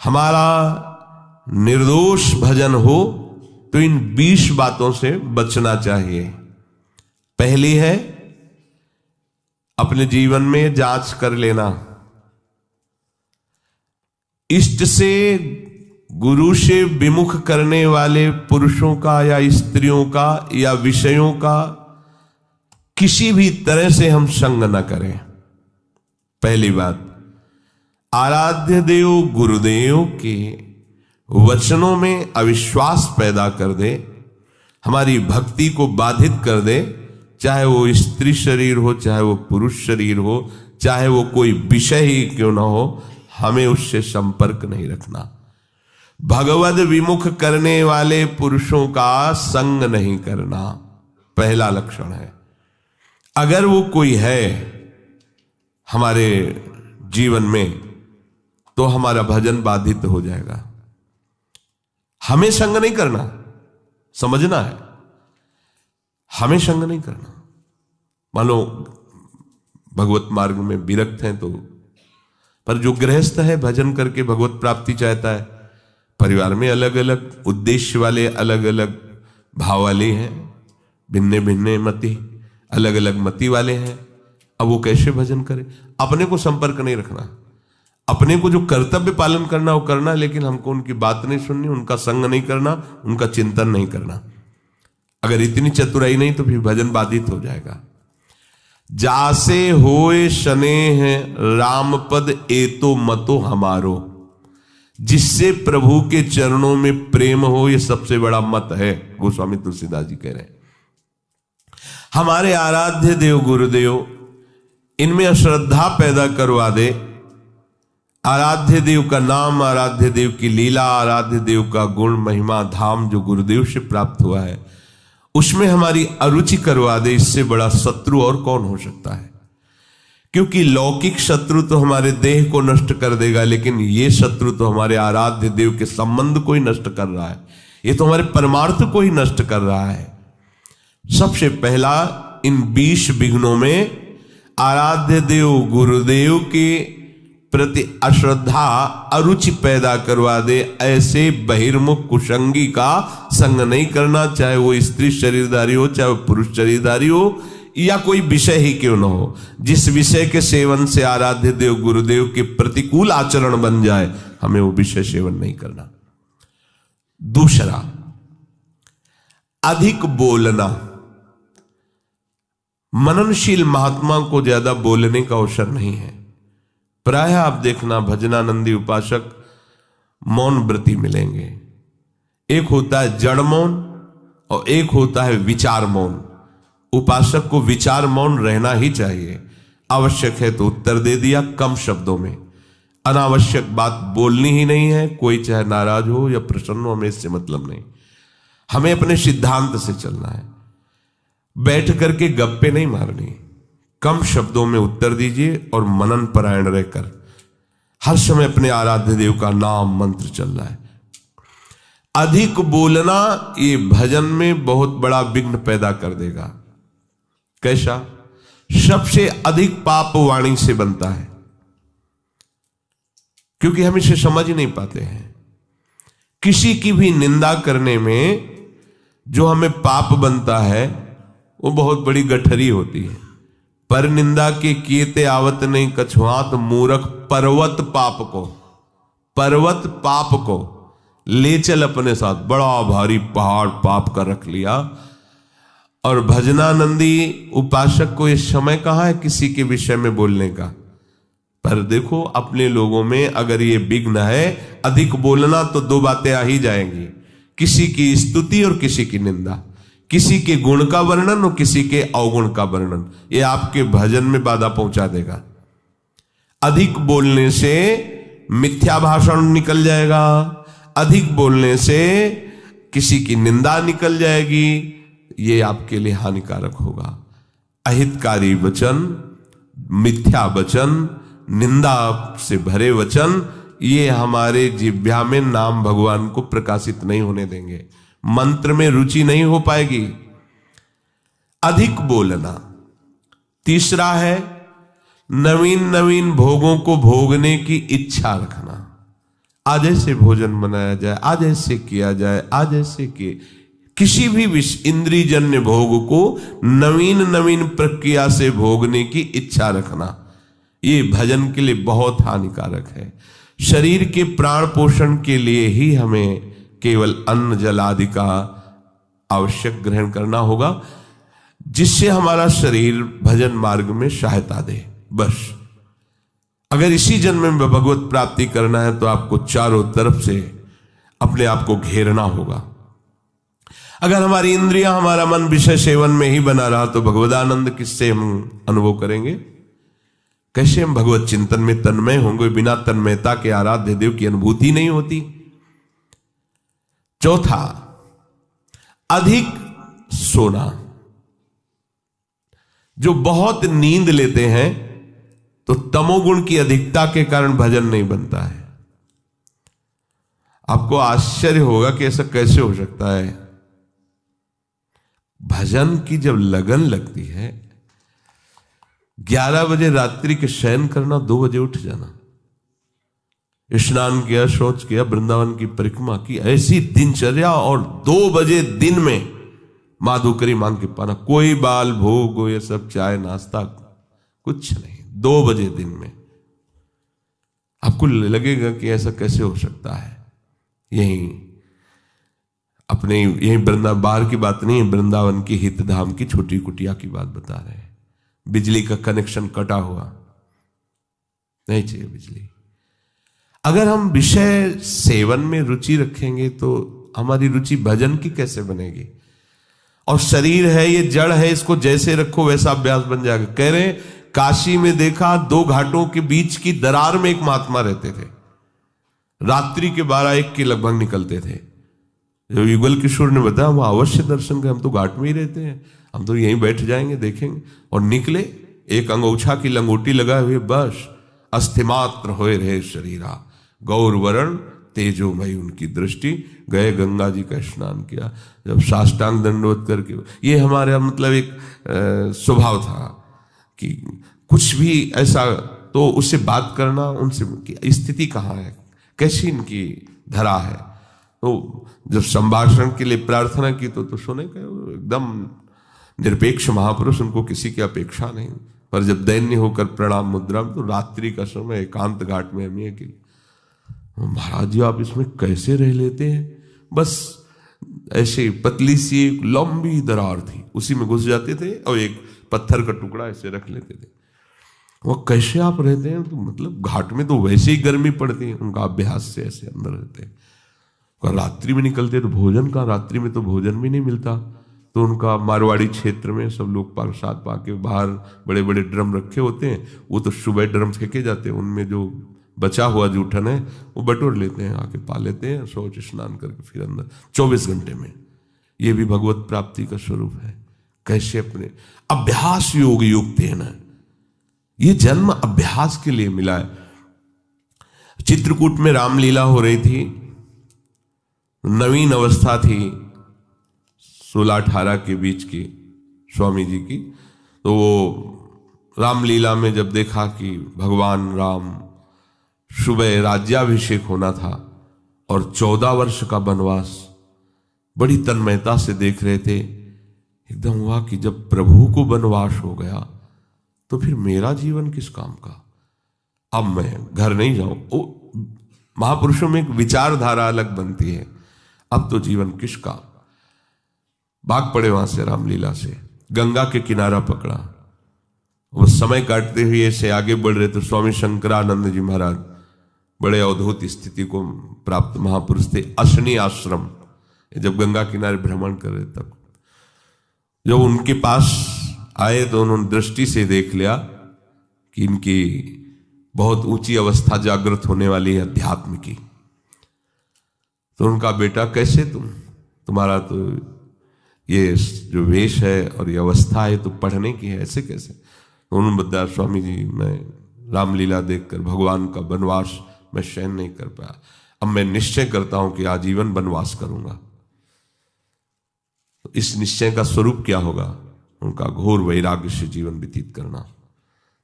हमारा निर्दोष भजन हो, तो इन 20 बातों से बचना चाहिए। पहली है अपने जीवन में जांच कर लेना। इष्ट से, गुरु से विमुख करने वाले पुरुषों का या स्त्रियों का या विषयों का किसी भी तरह से हम संग न करें। पहली बात, आराध्य देव गुरुदेव के वचनों में अविश्वास पैदा कर दे, हमारी भक्ति को बाधित कर दे, चाहे वो स्त्री शरीर हो, चाहे वो पुरुष शरीर हो, चाहे वो कोई विषय ही क्यों ना हो, हमें उससे संपर्क नहीं रखना। भगवद विमुख करने वाले पुरुषों का संग नहीं करना पहला लक्षण है। अगर वो कोई है हमारे जीवन में, तो हमारा भजन बाधित हो जाएगा। हमें संग नहीं करना, समझना है, हमें संग नहीं करना। मान लो भगवत मार्ग में विरक्त हैं तो, पर जो गृहस्थ है भजन करके भगवत प्राप्ति चाहता है, परिवार में अलग अलग उद्देश्य वाले, अलग अलग भाव वाले हैं, भिन्न भिन्न मति, अलग अलग मति वाले हैं। अब वो कैसे भजन करे? अपने को संपर्क नहीं रखना, अपने को जो कर्तव्य पालन करना वो करना, लेकिन हमको उनकी बात नहीं सुननी, उनका संग नहीं करना, उनका चिंतन नहीं करना। अगर इतनी चतुराई नहीं तो फिर भजन बाधित हो जाएगा। जासे होए स्नेह राम पद एतो मतो हमारो, जिससे प्रभु के चरणों में प्रेम हो, ये सबसे बड़ा मत है। गोस्वामी तुलसीदास जी कह रहे हैं हमारे आराध्य देव गुरुदेव इनमें अश्रद्धा पैदा करवा दे। आराध्य देव का नाम, आराध्य देव की लीला, आराध्य देव का गुण, महिमा, धाम जो गुरुदेव से प्राप्त हुआ है, उसमें हमारी अरुचि करवा दे। इससे बड़ा शत्रु और कौन हो सकता है? क्योंकि लौकिक शत्रु तो हमारे देह को नष्ट कर देगा, लेकिन ये शत्रु तो हमारे आराध्य देव के संबंध को ही नष्ट कर रहा है, ये तो हमारे परमार्थ को ही नष्ट कर रहा है। सबसे पहला इन 20 विघ्नों में आराध्य देव गुरुदेव के प्रति अश्रद्धा, अरुचि पैदा करवा दे। ऐसे बहिर्मुख कुसंगी का संग नहीं करना, चाहे वो स्त्री शरीरधारी हो, चाहे वो पुरुष शरीरधारी हो, या कोई विषय ही क्यों न हो। जिस विषय के सेवन से आराध्य देव गुरुदेव के प्रतिकूल आचरण बन जाए, हमें वो विषय सेवन नहीं करना। दूसरा, अधिक बोलना। मननशील महात्मा को ज्यादा बोलने का अवसर नहीं है। प्रायः आप देखना भजनानंदी उपासक मौन व्रती मिलेंगे। एक होता है जड़ मौन और एक होता है विचार मौन। उपासक को विचार मौन रहना ही चाहिए। आवश्यक है तो उत्तर दे दिया कम शब्दों में, अनावश्यक बात बोलनी ही नहीं है। कोई चाहे नाराज हो या प्रसन्न हो, हमें इससे मतलब नहीं। हमें अपने सिद्धांत से चलना है। बैठ करके गप्पे नहीं मारनी, कम शब्दों में उत्तर दीजिए और मनन परायण रहकर हर समय अपने आराध्य देव का नाम मंत्र चल रहा है। अधिक बोलना ये भजन में बहुत बड़ा विघ्न पैदा कर देगा। कैसा? सबसे अधिक पाप वाणी से बनता है, क्योंकि हम इसे समझ ही नहीं पाते हैं। किसी की भी निंदा करने में जो हमें पाप बनता है वो बहुत बड़ी गठरी होती है। पर निंदा के किएते आवत नहीं कछुआत मूरख पर्वत पाप को ले चल अपने साथ। बड़ा भारी पहाड़ पाप का रख लिया। और भजनानंदी उपासक को ये समय कहां है किसी के विषय में बोलने का। पर देखो अपने लोगों में अगर ये विघ्न है, अधिक बोलना, तो दो बातें आ ही जाएंगी, किसी की स्तुति और किसी की निंदा, किसी के गुण का वर्णन और किसी के अवगुण का वर्णन। ये आपके भजन में बाधा पहुंचा देगा। अधिक बोलने से मिथ्या भाषण निकल जाएगा, अधिक बोलने से किसी की निंदा निकल जाएगी, ये आपके लिए हानिकारक होगा। अहितकारी वचन, मिथ्या वचन, निंदा से भरे वचन, ये हमारे जिह्वा में नाम भगवान को प्रकाशित नहीं होने देंगे। मंत्र में रुचि नहीं हो पाएगी। अधिक बोलना। तीसरा है नवीन नवीन भोगों को भोगने की इच्छा रखना। आज ऐसे भोजन बनाया जाए, आज ऐसे किया जाए, आज ऐसे किए, किसी भी इंद्रियजन्य भोग को नवीन नवीन प्रक्रिया से भोगने की इच्छा रखना, ये भजन के लिए बहुत हानिकारक है। शरीर के प्राण पोषण के लिए ही हमें केवल अन्न जल आदि का आवश्यक ग्रहण करना होगा, जिससे हमारा शरीर भजन मार्ग में सहायता दे। बस अगर इसी जन्म में भगवत प्राप्ति करना है तो आपको चारों तरफ से अपने आप को घेरना होगा। अगर हमारी इंद्रियां, हमारा मन विषय सेवन में ही बना रहा तो भगवदानंद किससे हम अनुभव करेंगे? कैसे हम भगवत चिंतन में तन्मय होंगे? बिना तन्मयता के आराध्य देव की अनुभूति नहीं होती। चौथा, अधिक सोना। जो बहुत नींद लेते हैं तो तमोगुण की अधिकता के कारण भजन नहीं बनता है। आपको आश्चर्य होगा कि ऐसा कैसे हो सकता है। भजन की जब लगन लगती है, 11 बजे रात्रि के शयन करना, 2 बजे उठ जाना, स्नान किया, शौच किया, वृंदावन की परिक्रमा की, ऐसी दिनचर्या, और 2 बजे दिन में माधुकरी मांग के पाना, कोई बाल भोग ये सब चाय नाश्ता कुछ नहीं, 2 बजे दिन में। आपको लगेगा कि ऐसा कैसे हो सकता है। यही वृंदावन, बाहर की बात नहीं, वृंदावन की हितधाम की छोटी कुटिया की बात बता रहे हैं। बिजली का कनेक्शन कटा हुआ, नहीं चाहिए बिजली। अगर हम विषय सेवन में रुचि रखेंगे तो हमारी रुचि भजन की कैसे बनेगी? और शरीर है, ये जड़ है, इसको जैसे रखो वैसा अभ्यास बन जाएगा। कह रहे काशी में देखा, 2 घाटों के बीच की दरार में एक महात्मा रहते थे। रात्रि के 12-1 के लगभग निकलते थे। जो युगल किशोर ने बताया, वो अवश्य दर्शन करें, हम तो घाट में ही रहते हैं, हम तो यहीं बैठ जाएंगे, देखेंगे। और निकले, एक अंगोछा की लंगोटी लगाए हुए, बस अस्थिमात्र होए रहे शरीरा, गौर वरण तेजोमयी उनकी दृष्टि। गए, गंगा जी का स्नान किया, जब साष्टांग दंडवत करके, ये हमारा मतलब एक स्वभाव था कि कुछ भी ऐसा तो उससे बात करना, उनसे कि स्थिति कहाँ है, कैसी इनकी धरा है। तो जब संभाषण के लिए प्रार्थना की तो सुने का एकदम निरपेक्ष महापुरुष, उनको किसी की अपेक्षा नहीं। पर जब दैन्य होकर प्रणाम मुद्रा में, तो रात्रि का समय एकांत घाट में हमें कि महाराज जी आप इसमें कैसे रह लेते हैं? बस ऐसे पतली सी एक लंबी दरार थी, उसी में घुस जाते थे और एक पत्थर का टुकड़ा ऐसे रख लेते थे। वो कैसे आप रहते हैं? तो मतलब घाट में तो वैसे ही गर्मी पड़ती है, उनका अभ्यास से ऐसे अंदर रहते हैं। रात्रि में निकलते तो भोजन का, रात्रि में तो भोजन भी नहीं मिलता। तो उनका मारवाड़ी क्षेत्र में सब लोग प्रसाद पाके बाहर बड़े बड़े ड्रम रखे होते हैं, वो तो सुबह ड्रम फेंके जाते हैं, उनमें जो बचा हुआ जूठन है वो बटोर लेते हैं, आके पा लेते हैं, शौच स्नान करके फिर अंदर 24 घंटे में। ये भी भगवत प्राप्ति का स्वरूप है। कैसे अपने अभ्यास योग युक्त है ना, ये जन्म अभ्यास के लिए मिला है। चित्रकूट में रामलीला हो रही थी, नवीन अवस्था थी 16-18 के बीच की स्वामी जी की। तो वो रामलीला में जब देखा कि भगवान राम सुबह राज्याभिषेक होना था और 14 वर्ष का वनवास, बड़ी तन्मयता से देख रहे थे। एकदम हुआ कि जब प्रभु को वनवास हो गया तो फिर मेरा जीवन किस काम का? अब मैं घर नहीं जाऊं। महापुरुषों में एक विचारधारा अलग बनती है, अब तो जीवन किसका। भाग पड़े वहां से रामलीला से, गंगा के किनारा पकड़ा। वो समय काटते हुए से आगे बढ़ रहे तो स्वामी शंकरानंद जी महाराज बड़े अवधूत स्थिति को प्राप्त महापुरुष थे। अशनी आश्रम, जब गंगा किनारे भ्रमण कर रहे तब जब उनके पास आए तो उन्होंने दृष्टि से देख लिया कि इनकी बहुत ऊंची अवस्था जागृत होने वाली है अध्यात्म की। तो उनका बेटा कैसे तुम्हारा तो ये जो वेश है और ये अवस्था है तो पढ़ने की है, ऐसे कैसे? तो उन्होंने बताया स्वामी जी मैं रामलीला देखकर भगवान का वनवास मैं सहन नहीं कर पाया, अब मैं निश्चय करता हूं कि आजीवन वनवास करूंगा। तो इस निश्चय का स्वरूप क्या होगा? उनका घोर वैराग्य से जीवन व्यतीत करना।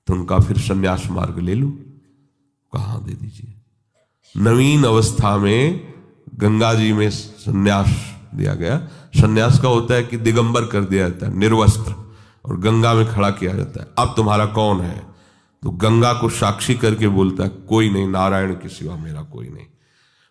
तो उनका फिर संन्यास मार्ग ले लूं, कहां दे दीजिए। नवीन अवस्था में गंगा जी में संन्यास दिया गया। संन्यास का होता है कि दिगंबर कर दिया जाता है, निर्वस्त्र, और गंगा में खड़ा किया जाता है। अब तुम्हारा कौन है? तो गंगा को साक्षी करके बोलता है कोई नहीं, नारायण के सिवा मेरा कोई नहीं।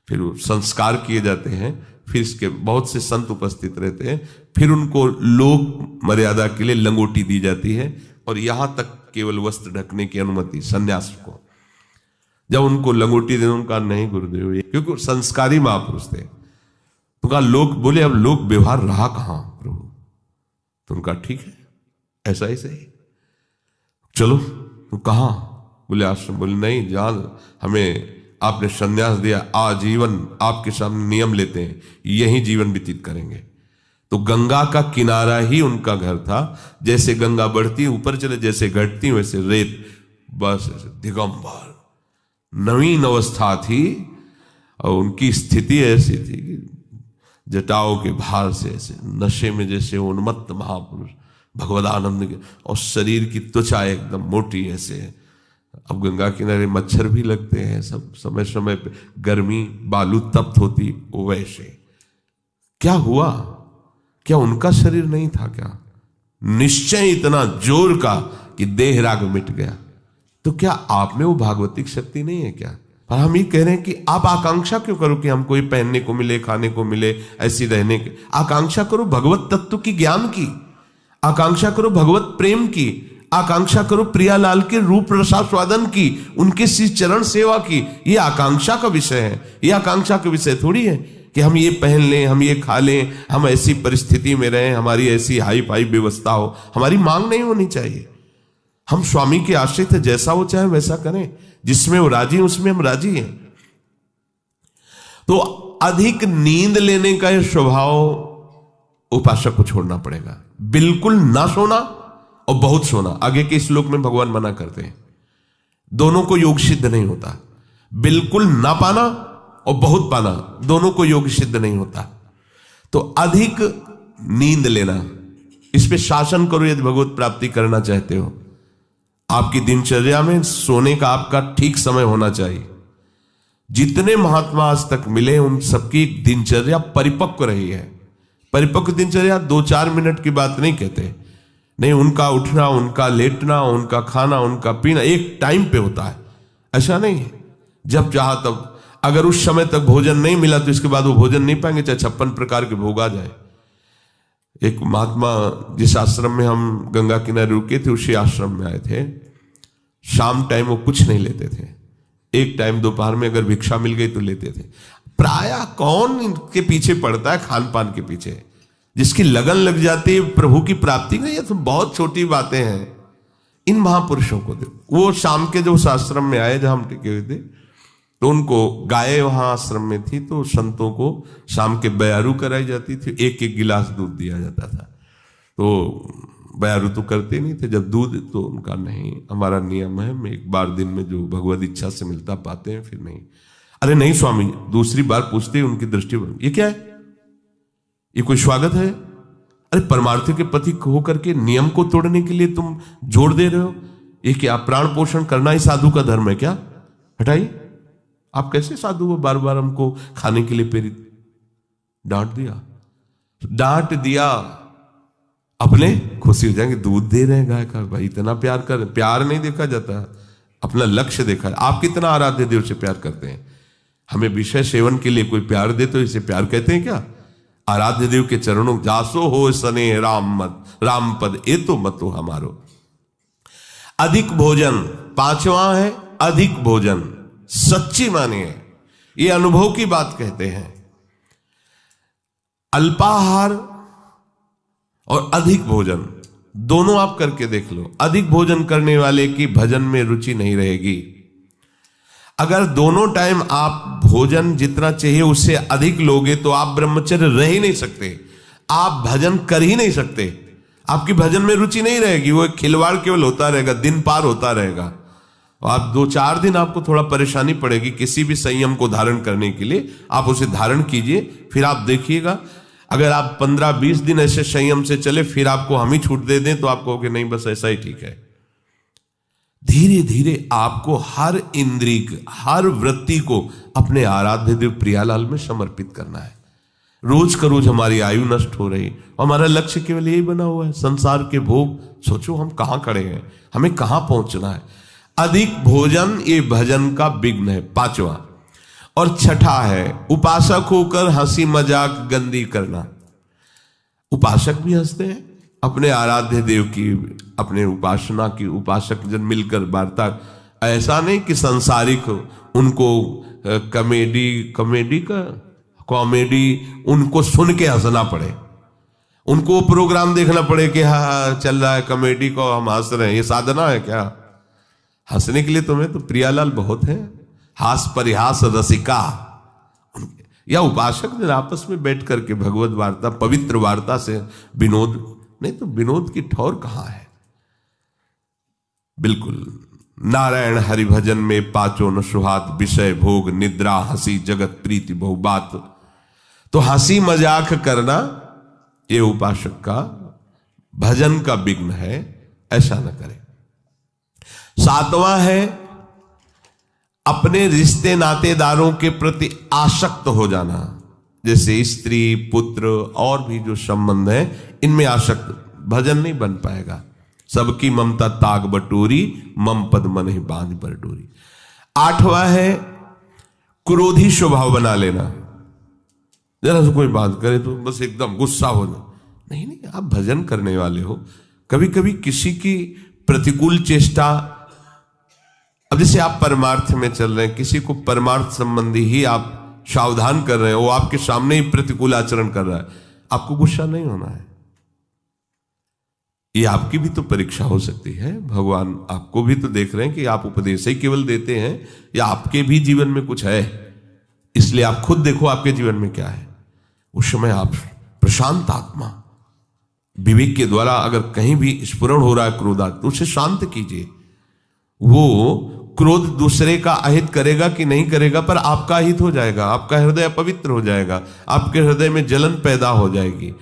फिर वो संस्कार किए जाते हैं, फिर इसके बहुत से संत उपस्थित रहते हैं, फिर उनको लोक मर्यादा के लिए लंगोटी दी जाती है और यहां तक केवल वस्त्र ढकने की अनुमति संन्यास को। जब उनको लंगोटी देने उनका नहीं गुरुदेव, क्योंकि संस्कारी महापुरुष थे। तो कहा लोग बोले अब लोक व्यवहार रहा कहां प्रभु? तो उनका ठीक है ऐसा ही सही, चलो तो कहां? बोले आश्रम। बोले नहीं, जान हमें आपने संन्यास दिया, आजीवन आपके सामने नियम लेते हैं, यही जीवन व्यतीत करेंगे। तो गंगा का किनारा ही उनका घर था। जैसे गंगा बढ़ती ऊपर चले, जैसे घटती वैसे रेत, बस ऐसे दिगंबर नवीन अवस्था थी। और उनकी स्थिति ऐसी थी कि जटाओं के भार से ऐसे नशे में जैसे उन्मत्त महापुरुष भगवदानंद के, और शरीर की त्वचा एकदम मोटी ऐसे। अब गंगा किनारे मच्छर भी लगते हैं, सब समय समय पे गर्मी, बालू तप्त होती, वो वैसे। क्या हुआ? क्या उनका शरीर नहीं था क्या? निश्चय इतना जोर का कि देह राग मिट गया। तो क्या आप में वो भागवतिक शक्ति नहीं है क्या? पर हम ये कह रहे हैं कि आप आकांक्षा क्यों करो कि हमको ये पहनने को मिले, खाने को मिले, ऐसी रहने की आकांक्षा करो, भगवत तत्व की ज्ञान की आकांक्षा करो, भगवत प्रेम की आकांक्षा करो, प्रियालाल के रूप रसास्वादन की, उनके श्री चरण सेवा की। ये आकांक्षा का विषय है, ये आकांक्षा का विषय थोड़ी है कि हम ये पहन लें, हम ये खा लें, हम ऐसी परिस्थिति में रहें, हमारी ऐसी हाई फाई व्यवस्था हो। हमारी मांग नहीं होनी चाहिए। हम स्वामी के आश्रित है, जैसा वो चाहे वैसा करें, जिसमें वो राजी उसमें हम राजी हैं। तो अधिक नींद लेने का यह स्वभाव उपासक को छोड़ना पड़ेगा। बिल्कुल ना सोना और बहुत सोना, आगे के श्लोक में भगवान मना करते हैं, दोनों को योग सिद्ध नहीं होता। बिल्कुल ना पाना और बहुत पाना, दोनों को योग सिद्ध नहीं होता। तो अधिक नींद लेना, इस पे शासन करो यदि भगवत प्राप्ति करना चाहते हो। आपकी दिनचर्या में सोने का आपका ठीक समय होना चाहिए। जितने महात्मा आज तक मिले उन सबकी दिनचर्या परिपक्व रही है। परिपक्व दिनचर्या 2-4 मिनट की बात नहीं कहते, नहीं, उनका उठना, उनका लेटना, उनका खाना, उनका पीना एक टाइम पे होता है, ऐसा नहीं है जब चाहा तब। अगर उस समय तक भोजन नहीं मिला तो इसके बाद वो भोजन नहीं पाएंगे, चाहे 56 प्रकार के भोग आ जाए। एक महात्मा जिस आश्रम में हम गंगा किनारे रुके थे उसी आश्रम में आए थे। शाम टाइम वो कुछ नहीं लेते थे। एक टाइम दोपहर में अगर भिक्षा मिल गई तो लेते थे। प्रायः कौन इनके पीछे पड़ता है, खान पान के पीछे। जिसकी लगन लग जाती है प्रभु की प्राप्ति में, ये तो बहुत छोटी बातें हैं। इन महापुरुषों को देखो, वो शाम के जो उस आश्रम में आए जहां हम टिके हुए थे, तो उनको गाय वहां आश्रम में थी, तो संतों को शाम के बयारू कराई जाती थी, एक एक गिलास दूध दिया जाता था। तो बयारू तो करते नहीं थे जब दूध, तो उनका नहीं, हमारा नियम है, मैं एक बार दिन में जो भगवत इच्छा से मिलता पाते हैं, फिर नहीं। अरे नहीं स्वामी, दूसरी बार पूछते ही उनकी दृष्टि, ये क्या है, ये कोई स्वागत है? अरे परमार्थी के पति होकर के नियम को तोड़ने के लिए तुम जोर दे रहे हो? ये क्या प्राण पोषण करना ही साधु का धर्म है क्या? हटाइए, आप कैसे साधु हो, बार बार हमको खाने के लिए प्रेरित। डांट दिया, अपने खुशी हो जाएंगे, दूध दे रहे हैं गाय का, भाई इतना प्यार कर। प्यार नहीं देखा जाता, अपना लक्ष्य देखा। आप कितना आराध्य देव से प्यार करते हैं? हमें विषय सेवन के लिए कोई प्यार दे तो इसे प्यार कहते हैं क्या? आराध्य देव के चरणों जासो हो सने राम मत, राम पद ए तो मतो हमारो। अधिक भोजन, पांचवा है अधिक भोजन। सच्ची मानिए, ये अनुभव की बात कहते हैं। अल्पाहार और अधिक भोजन दोनों आप करके देख लो। अधिक भोजन करने वाले की भजन में रुचि नहीं रहेगी। अगर दोनों टाइम आप भोजन जितना चाहिए उससे अधिक लोगे तो आप ब्रह्मचर्य रह ही नहीं सकते, आप भजन कर ही नहीं सकते, आपकी भजन में रुचि नहीं रहेगी। वो एक खिलवाड़ केवल होता रहेगा, दिन पार होता रहेगा। और आप 2-4 दिन आपको थोड़ा परेशानी पड़ेगी किसी भी संयम को धारण करने के लिए, आप उसे धारण कीजिए, फिर आप देखिएगा। अगर आप 15-20 दिन ऐसे संयम से चले, फिर आपको हम ही छूट दे दें तो आप कहोगे नहीं बस ऐसा ही ठीक है। धीरे धीरे आपको हर इंद्रिय, हर वृत्ति को अपने आराध्य देव प्रियालाल में समर्पित करना है। रोज का रोज हमारी आयु नष्ट हो रही, हमारा लक्ष्य केवल यही बना हुआ है, संसार के भोग। सोचो हम कहां खड़े हैं, हमें कहां पहुंचना है। अधिक भोजन ये भजन का विघ्न है, पांचवा। और छठा है उपासक होकर हंसी मजाक गंदी करना। उपासक भी हंसते हैं अपने आराध्य देव की, अपने उपासना की, उपासक जन मिलकर वार्ता। ऐसा नहीं कि सांसारिक उनको कॉमेडी उनको सुन के हंसना पड़े, उनको प्रोग्राम देखना पड़े कि हाँ चल रहा है कॉमेडी को हम हंस रहे हैं। ये साधना है क्या? हंसने के लिए तुम्हें तो प्रियालाल बहुत है, हास परिहास रसिका। या उपासक जन आपस में बैठ करके भगवत वार्ता, पवित्र वार्ता से विनोद, नहीं तो विनोद की ठौर कहां है? बिल्कुल। नारायण हरि भजन में पांचों न सुहात, विषय भोग निद्रा हंसी जगत प्रीति बहुबात। तो हंसी मजाक करना ये उपासक का भजन का विघ्न है, ऐसा न करें। सातवां है अपने रिश्ते नातेदारों के प्रति आसक्त हो जाना, जैसे स्त्री पुत्र और भी जो संबंध है इनमें आसक्त। भजन नहीं बन पाएगा। सबकी ममता ताग बटोरी, मम पद मन ही बांध पर डोरी। आठवां है क्रोधी स्वभाव बना लेना। जरा से कोई बात करे तो बस एकदम गुस्सा हो जाए। नहीं नहीं, आप भजन करने वाले हो। कभी कभी किसी की प्रतिकूल चेष्टा, अब जैसे आप परमार्थ में चल रहे हैं, किसी को परमार्थ संबंधी ही आप सावधान कर रहे हैं, वो आपके सामने ही प्रतिकूल आचरण कर रहा है, आपको गुस्सा नहीं होना है। ये आपकी भी तो परीक्षा हो सकती है। भगवान आपको भी तो देख रहे हैं कि आप उपदेश ही केवल देते हैं या आपके भी जीवन में कुछ है। इसलिए आप खुद देखो आपके जीवन में क्या है। उस समय आप प्रशांत आत्मा विवेक के द्वारा अगर कहीं भी स्फुरण हो रहा है क्रोधा, तो उसे शांत कीजिए। वो क्रोध दूसरे का अहित करेगा कि नहीं करेगा, पर आपका अहित हो जाएगा, आपका हृदय पवित्र हो जाएगा, आपके हृदय में जलन पैदा हो जाएगी।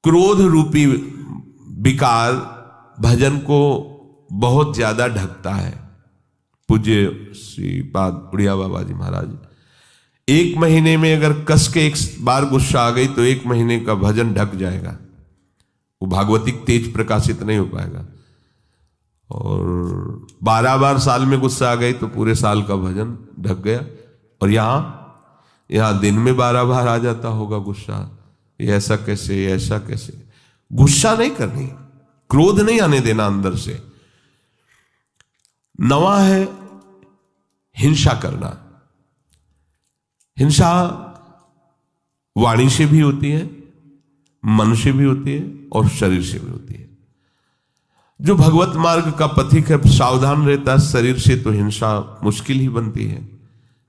क्रोध रूपी विकार भजन को बहुत ज्यादा ढकता है। पूज्य श्रीपाद उड़िया बाबा जी महाराज, 1 महीने में अगर कस के एक बार गुस्सा आ गई तो 1 महीने का भजन ढक जाएगा, वो भागवतिक तेज प्रकाशित नहीं हो पाएगा। और 12 बार साल में गुस्सा आ गई तो पूरे साल का भजन ढक गया। और यहां दिन में 12 बार आ जाता होगा गुस्सा। ये ऐसा कैसे, ये ऐसा कैसे? गुस्सा नहीं करनी, क्रोध नहीं आने देना अंदर से। नवा है हिंसा करना। हिंसा वाणी से भी होती है, मन से भी होती है और शरीर से भी होती है। जो भगवत मार्ग का पथिक है सावधान रहता है, शरीर से तो हिंसा मुश्किल ही बनती है।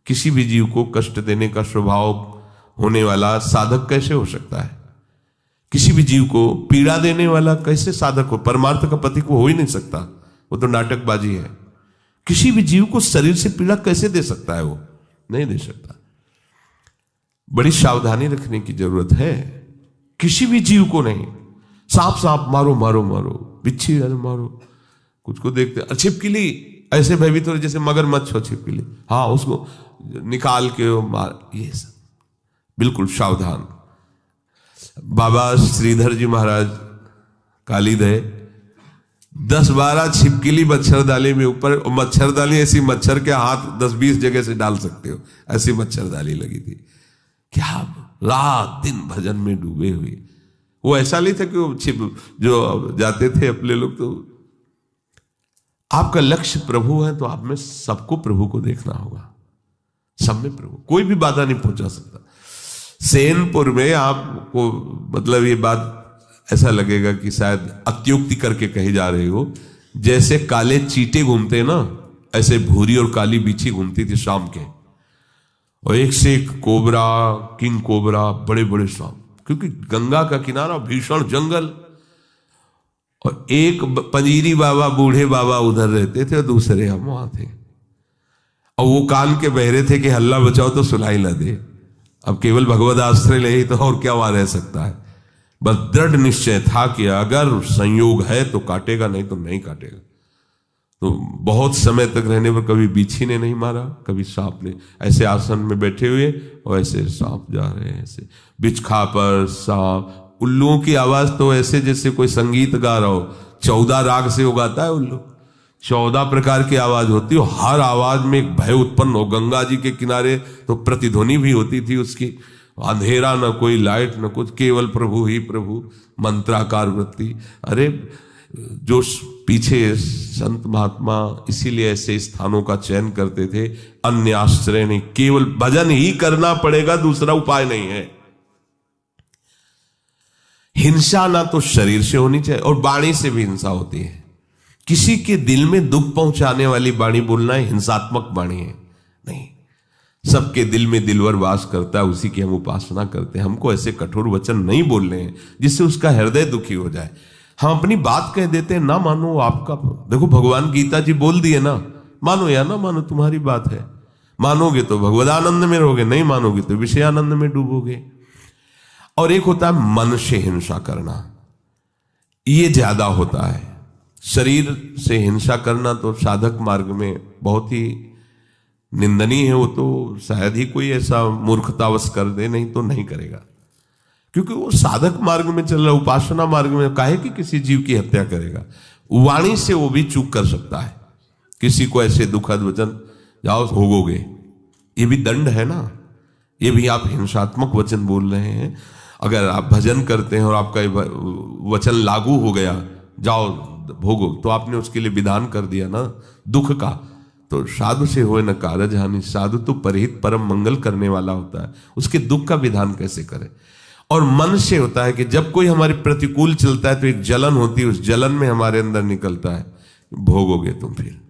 किसी भी जीव को कष्ट देने का स्वभाव होने वाला साधक कैसे हो सकता है? किसी भी जीव को पीड़ा देने वाला कैसे साधक हो? परमार्थ का पथिक वो हो ही नहीं सकता, वो तो नाटकबाजी है। किसी भी जीव को शरीर से पीड़ा कैसे दे सकता है? वो नहीं दे सकता। बड़ी सावधानी रखने की जरूरत है। किसी भी जीव को नहीं। सांप मारो मारो मारो, बिच्छी मारो, कुछ को देखते छिपकली ऐसे भयभीत हो जैसे मगरमच्छ हो छिपकली, हाँ उसको निकाल के मार, ये सब बिल्कुल सावधान। बाबा श्रीधर जी महाराज कालीदय 10-12 छिपकली मच्छरदानी में ऊपर, मच्छरदानी ऐसी मच्छर के हाथ 10-20 जगह से डाल सकते हो, ऐसी मच्छरदानी लगी थी। क्या रात दिन भजन में डूबे हुए। वो ऐसा नहीं था कि वो जो जाते थे अपने लोग। तो आपका लक्ष्य प्रभु है तो आप में सबको प्रभु को देखना होगा। सब में प्रभु, कोई भी बाधा नहीं पहुंचा सकता। सेनपुर में आपको मतलब ये बात ऐसा लगेगा कि शायद अत्युक्ति करके कही जा रही हो। जैसे काले चीटे घूमते ना, ऐसे भूरी और काली बिच्छी घूमती थी शाम के, और एक से एक कोबरा, किंग कोबरा, बड़े बड़े सांप, क्योंकि गंगा का किनारा, भीषण जंगल। और एक पंजीरी बाबा, बूढ़े बाबा उधर रहते थे और दूसरे हम वहां थे। और वो कान के बहरे थे कि हल्ला बचाओ तो सुनाई ना दे। अब केवल भगवत आश्रय ले ही तो और क्या वहां रह सकता है। बस दृढ़ निश्चय था कि अगर संयोग है तो काटेगा, नहीं तो नहीं काटेगा। तो बहुत समय तक रहने पर कभी बिच्छी ने नहीं मारा, कभी सांप ने। ऐसे आसन में बैठे हुए और ऐसे सांप जा रहे हैं, ऐसे बिचखा पर सांप। उल्लुओं की आवाज तो ऐसे जैसे कोई संगीत गा रहा हो। 14 राग से वो गाता है उल्लू, 14 प्रकार की आवाज होती हो, हर आवाज में एक भय उत्पन्न हो। गंगा जी के किनारे तो प्रतिध्वनि भी होती थी उसकी। अंधेरा, न कोई लाइट, न कुछ, केवल प्रभु ही प्रभु, मंत्राकार वृत्ति। अरे जो पीछे संत महात्मा इसीलिए ऐसे स्थानों का चयन करते थे, अन्य आश्रय नहीं, केवल भजन ही करना पड़ेगा, दूसरा उपाय नहीं है। हिंसा ना तो शरीर से होनी चाहिए और वाणी से भी हिंसा होती है। किसी के दिल में दुख पहुंचाने वाली वाणी बोलना है हिंसात्मक वाणी है? नहीं। सबके दिल में दिलवर वास करता है, उसी की हम उपासना करते हैं। हमको ऐसे कठोर वचन नहीं बोलने हैं जिससे उसका हृदय दुखी हो जाए। हम अपनी बात कह देते हैं, ना मानो आपका। देखो भगवान गीता जी बोल दिए ना, मानो या ना मानो तुम्हारी बात है। मानोगे तो भगवदानंद में रहोगे, नहीं मानोगे तो विषयानंद में डूबोगे। और एक होता है मन से हिंसा करना, ये ज्यादा होता है। शरीर से हिंसा करना तो साधक मार्ग में बहुत ही निंदनीय है। वो तो शायद ही कोई ऐसा मूर्खतावश कर दे, नहीं तो नहीं करेगा, क्योंकि वो साधक मार्ग में चल रहा है। उपासना मार्ग में काहे कि किसी जीव की हत्या करेगा। वाणी से वो भी चूक कर सकता है। किसी को ऐसे दुखद वचन, जाओ भोगोगे, ये भी दंड है ना। ये भी आप हिंसात्मक वचन बोल रहे हैं। अगर आप भजन करते हैं और आपका वचन लागू हो गया, जाओ भोगो, तो आपने उसके लिए विधान कर दिया ना दुख का। तो साधु से होए न कारज हानि, साधु तो परहित परम मंगल करने वाला होता है, उसके दुख का विधान कैसे करे। और मन से होता है कि जब कोई हमारे प्रतिकूल चलता है तो एक जलन होती है, उस जलन में हमारे अंदर निकलता है, भोगोगे तुम, फिर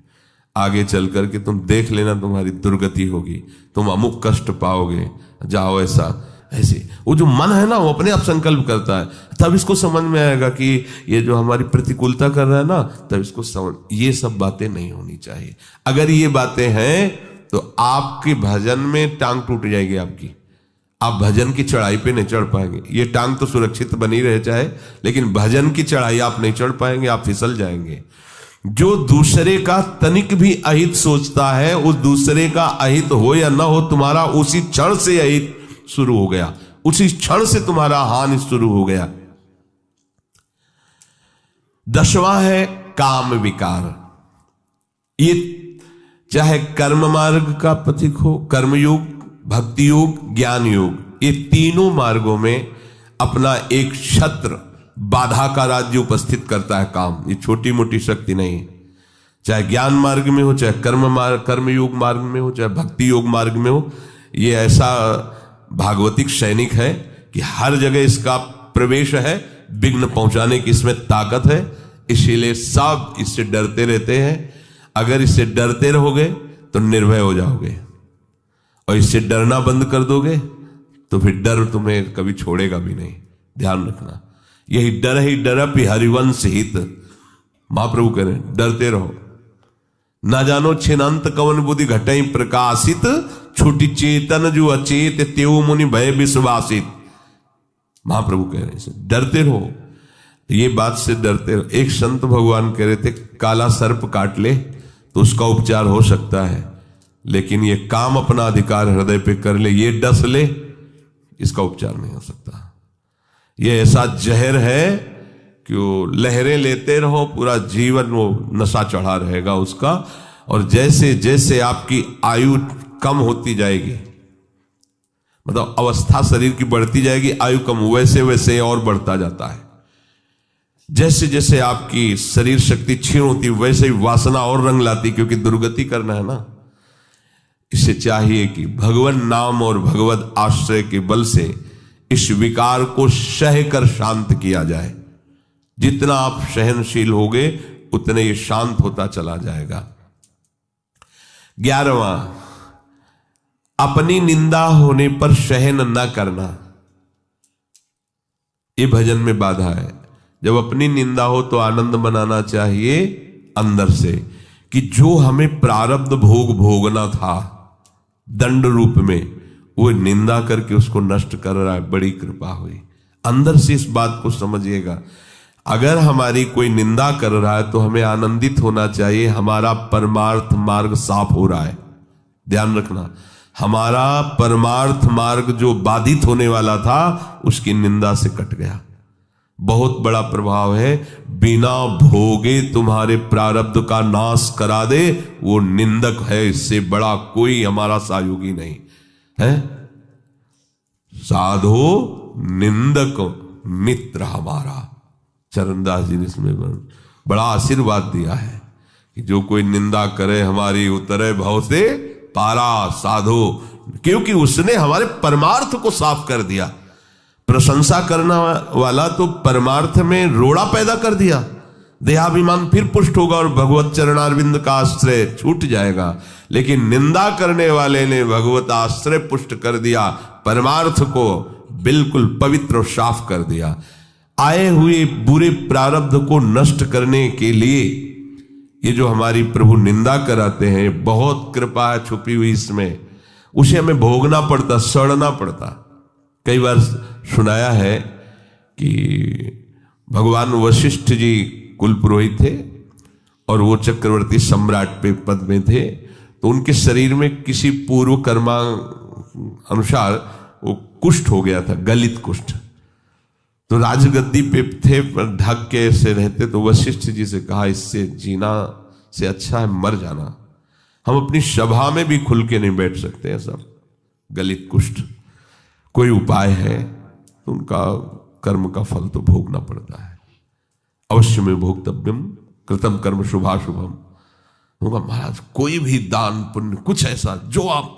आगे चल करके तुम देख लेना तुम्हारी दुर्गति होगी, तुम अमुक कष्ट पाओगे, जाओ ऐसा ऐसे। वो जो मन है ना वो अपने आप संकल्प करता है। तब इसको समझ में आएगा कि ये जो हमारी प्रतिकूलता कर रहा है ना, तब इसको समझ, ये सब बातें नहीं होनी चाहिए। अगर ये बातें हैं तो आपके भजन में टांग टूट जाएगी आपकी। आप भजन की चढ़ाई पे नहीं चढ़ पाएंगे। ये टांग तो सुरक्षित बनी रहे चाहे, लेकिन भजन की चढ़ाई आप नहीं चढ़ पाएंगे, आप फिसल जाएंगे। जो दूसरे का तनिक भी अहित सोचता है, उस दूसरे का अहित हो या ना हो, तुम्हारा उसी क्षण से अहित शुरू हो गया, उसी क्षण से तुम्हारा हानि शुरू हो गया। 10वां है काम विकार। ये चाहे कर्म मार्ग का पथिक हो, कर्मयोग, भक्ति योग, ज्ञान योग, ये तीनों मार्गों में अपना एक छत्र, बाधा का राज्य उपस्थित करता है काम। ये छोटी मोटी शक्ति नहीं। चाहे ज्ञान मार्ग में हो, चाहे कर्म योग मार्ग में हो, चाहे भक्ति योग मार्ग में हो। ये ऐसा भागवतिक सैनिक है कि हर जगह इसका प्रवेश है, विघ्न पहुंचाने की इसमें ताकत है। इसीलिए सब इससे डरते रहते हैं। अगर इससे डरते रहोगे तो निर्भय हो जाओगे, और इससे डरना बंद कर दोगे तो फिर डर तुम्हें कभी छोड़ेगा भी नहीं। ध्यान रखना, यही डर ही डरपि हरिवंश हित। महाप्रभु कह रहे हैं डरते रहो। ना जानो छिनंत कवन बुद्धि घटई प्रकाशित, छुटी चेतन जो अचेत तेऊ मुनि भय विश्वासित। महाप्रभु कह रहे हैं डरते रहो, ये बात से डरते रहो। एक संत भगवान कह रहे थे काला सर्प काट ले तो उसका उपचार हो सकता है, लेकिन ये काम अपना अधिकार हृदय पे कर ले, ये डस ले, इसका उपचार नहीं हो सकता। ये ऐसा जहर है कि वो लहरें लेते रहो, पूरा जीवन वो नशा चढ़ा रहेगा उसका। और जैसे जैसे आपकी आयु कम होती जाएगी, मतलब अवस्था शरीर की बढ़ती जाएगी, आयु कम, वैसे वैसे और बढ़ता जाता है। जैसे जैसे आपकी शरीर शक्ति क्षीण होती वैसे ही वासना और रंग लाती, क्योंकि दुर्गति करना है ना। इसे चाहिए कि भगवान नाम और भगवत आश्रय के बल से इस विकार को सह कर शांत किया जाए। जितना आप सहनशील होगे उतने ये शांत होता चला जाएगा। 11वां, अपनी निंदा होने पर सहन न करना। ये भजन में बाधा है। जब अपनी निंदा हो तो आनंद मनाना चाहिए अंदर से, कि जो हमें प्रारब्ध भोग भोगना था दंड रूप में, वो निंदा करके उसको नष्ट कर रहा है। बड़ी कृपा हुई। अंदर से इस बात को समझिएगा। अगर हमारी कोई निंदा कर रहा है तो हमें आनंदित होना चाहिए, हमारा परमार्थ मार्ग साफ हो रहा है। ध्यान रखना, हमारा परमार्थ मार्ग जो बाधित होने वाला था उसकी निंदा से कट गया। बहुत बड़ा प्रभाव है। बिना भोगे तुम्हारे प्रारब्ध का नाश करा दे वो निंदक है, इससे बड़ा कोई हमारा सहयोगी नहीं है। साधो निंदक मित्र हमारा। चरणदास जी ने इसमें बड़ा आशीर्वाद दिया है कि जो कोई निंदा करे हमारी उतरे भव से पारा साधो, क्योंकि उसने हमारे परमार्थ को साफ कर दिया। प्रशंसा करने वाला तो परमार्थ में रोड़ा पैदा कर दिया, देहाभिमान फिर पुष्ट होगा और भगवत चरणारविंद का आश्रय छूट जाएगा। लेकिन निंदा करने वाले ने भगवत आश्रय पुष्ट कर दिया, परमार्थ को बिल्कुल पवित्र और साफ कर दिया। आए हुए बुरे प्रारब्ध को नष्ट करने के लिए ये जो हमारी प्रभु निंदा कराते हैं, बहुत कृपा है छुपी हुई इसमें। उसे हमें भोगना पड़ता, सड़ना पड़ता। कई बार सुनाया है कि भगवान वशिष्ठ जी कुल पुरोहित थे और वो चक्रवर्ती सम्राट पे पद में थे, तो उनके शरीर में किसी पूर्व कर्मा अनुसार वो कुष्ठ हो गया था, गलित कुष्ठ। तो राजगद्दी पे थे, ढक के से रहते, तो वशिष्ठ जी से कहा इससे जीना से अच्छा है मर जाना। हम अपनी सभा में भी खुल के नहीं बैठ सकते हैं, सब गलित कुष्ठ। कोई उपाय है तो उनका कर्म का फल तो भोगना पड़ता है। अवश्य में भोक्तव्यम कृतम कर्म शुभाशुभम। होगा महाराज कोई भी दान पुण्य कुछ ऐसा जो आप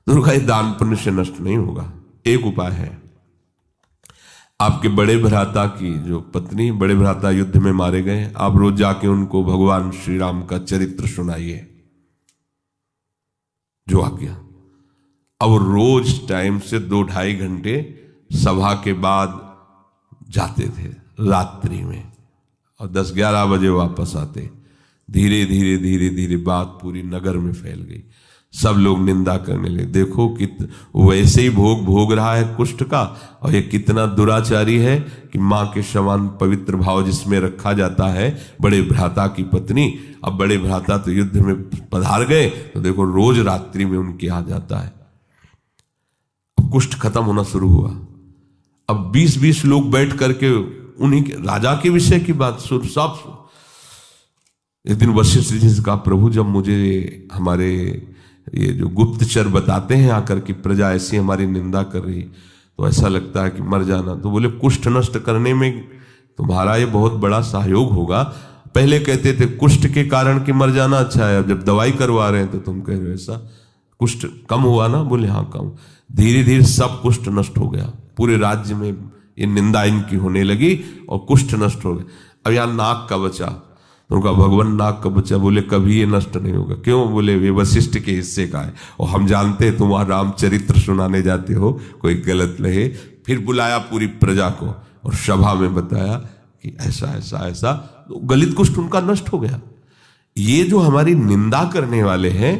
दुर्गा दान पुण्य से नष्ट नहीं होगा। एक उपाय है, आपके बड़े भ्राता की जो पत्नी, बड़े भ्राता युद्ध में मारे गए, आप रोज जाके उनको भगवान श्री राम का चरित्र सुनाइए जो आ गया। अब रोज टाइम से 2-2.5 घंटे सभा के बाद जाते थे रात्रि में, और 10-11 बजे वापस आते। धीरे धीरे धीरे धीरे बात पूरी नगर में फैल गई। सब लोग निंदा करने लगे, देखो वैसे ही भोग रहा है कुष्ठ का, और ये कितना दुराचारी है कि मां के समान पवित्र भाव जिसमें रखा जाता है बड़े भ्राता की पत्नी, अब बड़े भ्राता तो युद्ध में पधार गए तो देखो रोज रात्रि में उनके आ जाता है। अब कुष्ठ खत्म होना शुरू हुआ। अब 20-20 लोग बैठ करके उन्हीं के राजा के विषय की बात सब। एक दिन वशिष्ठ जी से कहा, प्रभु जब मुझे हमारे ये जो गुप्तचर बताते हैं आकर कि प्रजा ऐसी हमारी निंदा कर रही, तो ऐसा लगता है कि मर जाना। तो बोले कुष्ठ नष्ट करने में तुम्हारा ये बहुत बड़ा सहयोग होगा, पहले कहते थे कुष्ठ के कारण कि मर जाना अच्छा है, अब जब दवाई करवा रहे हैं तो तुम कह रहे हो ऐसा। कुष्ठ कम हुआ ना? बोले हाँ कम। धीरे धीरे सब कुष्ठ नष्ट हो गया, पूरे राज्य में ये निंदा इनकी होने लगी और कुष्ठ नष्ट हो गया। अब यहाँ नाक का बचा, तो उनका भगवान नाक का बचा, बोले कभी ये नष्ट नहीं होगा। क्यों? बोले वे वशिष्ठ के हिस्से का है और हम जानते हैं तुम वहां रामचरित्र सुनाने जाते हो, कोई गलत लगे। फिर बुलाया पूरी प्रजा को और सभा में बताया कि ऐसा ऐसा ऐसा, तो गलित कुष्ठ उनका नष्ट हो गया। ये जो हमारी निंदा करने वाले हैं,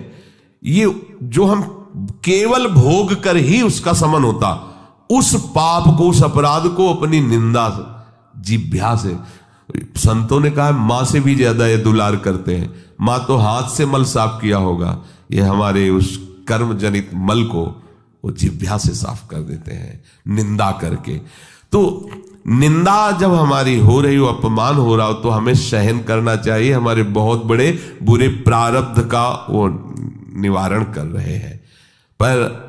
ये जो हम केवल भोग कर ही उसका समन होता, उस पाप को, उस अपराध को अपनी निंदा जिह्वा से, संतों ने कहा मां से भी ज्यादा ये दुलार करते हैं। मां तो हाथ से मल साफ किया होगा, ये हमारे उस कर्म जनित मल को वो जिह्वा से साफ कर देते हैं निंदा करके। तो निंदा जब हमारी हो रही हो, अपमान हो रहा हो, तो हमें सहन करना चाहिए। हमारे बहुत बड़े बुरे प्रारब्ध का वो निवारण कर रहे हैं। पर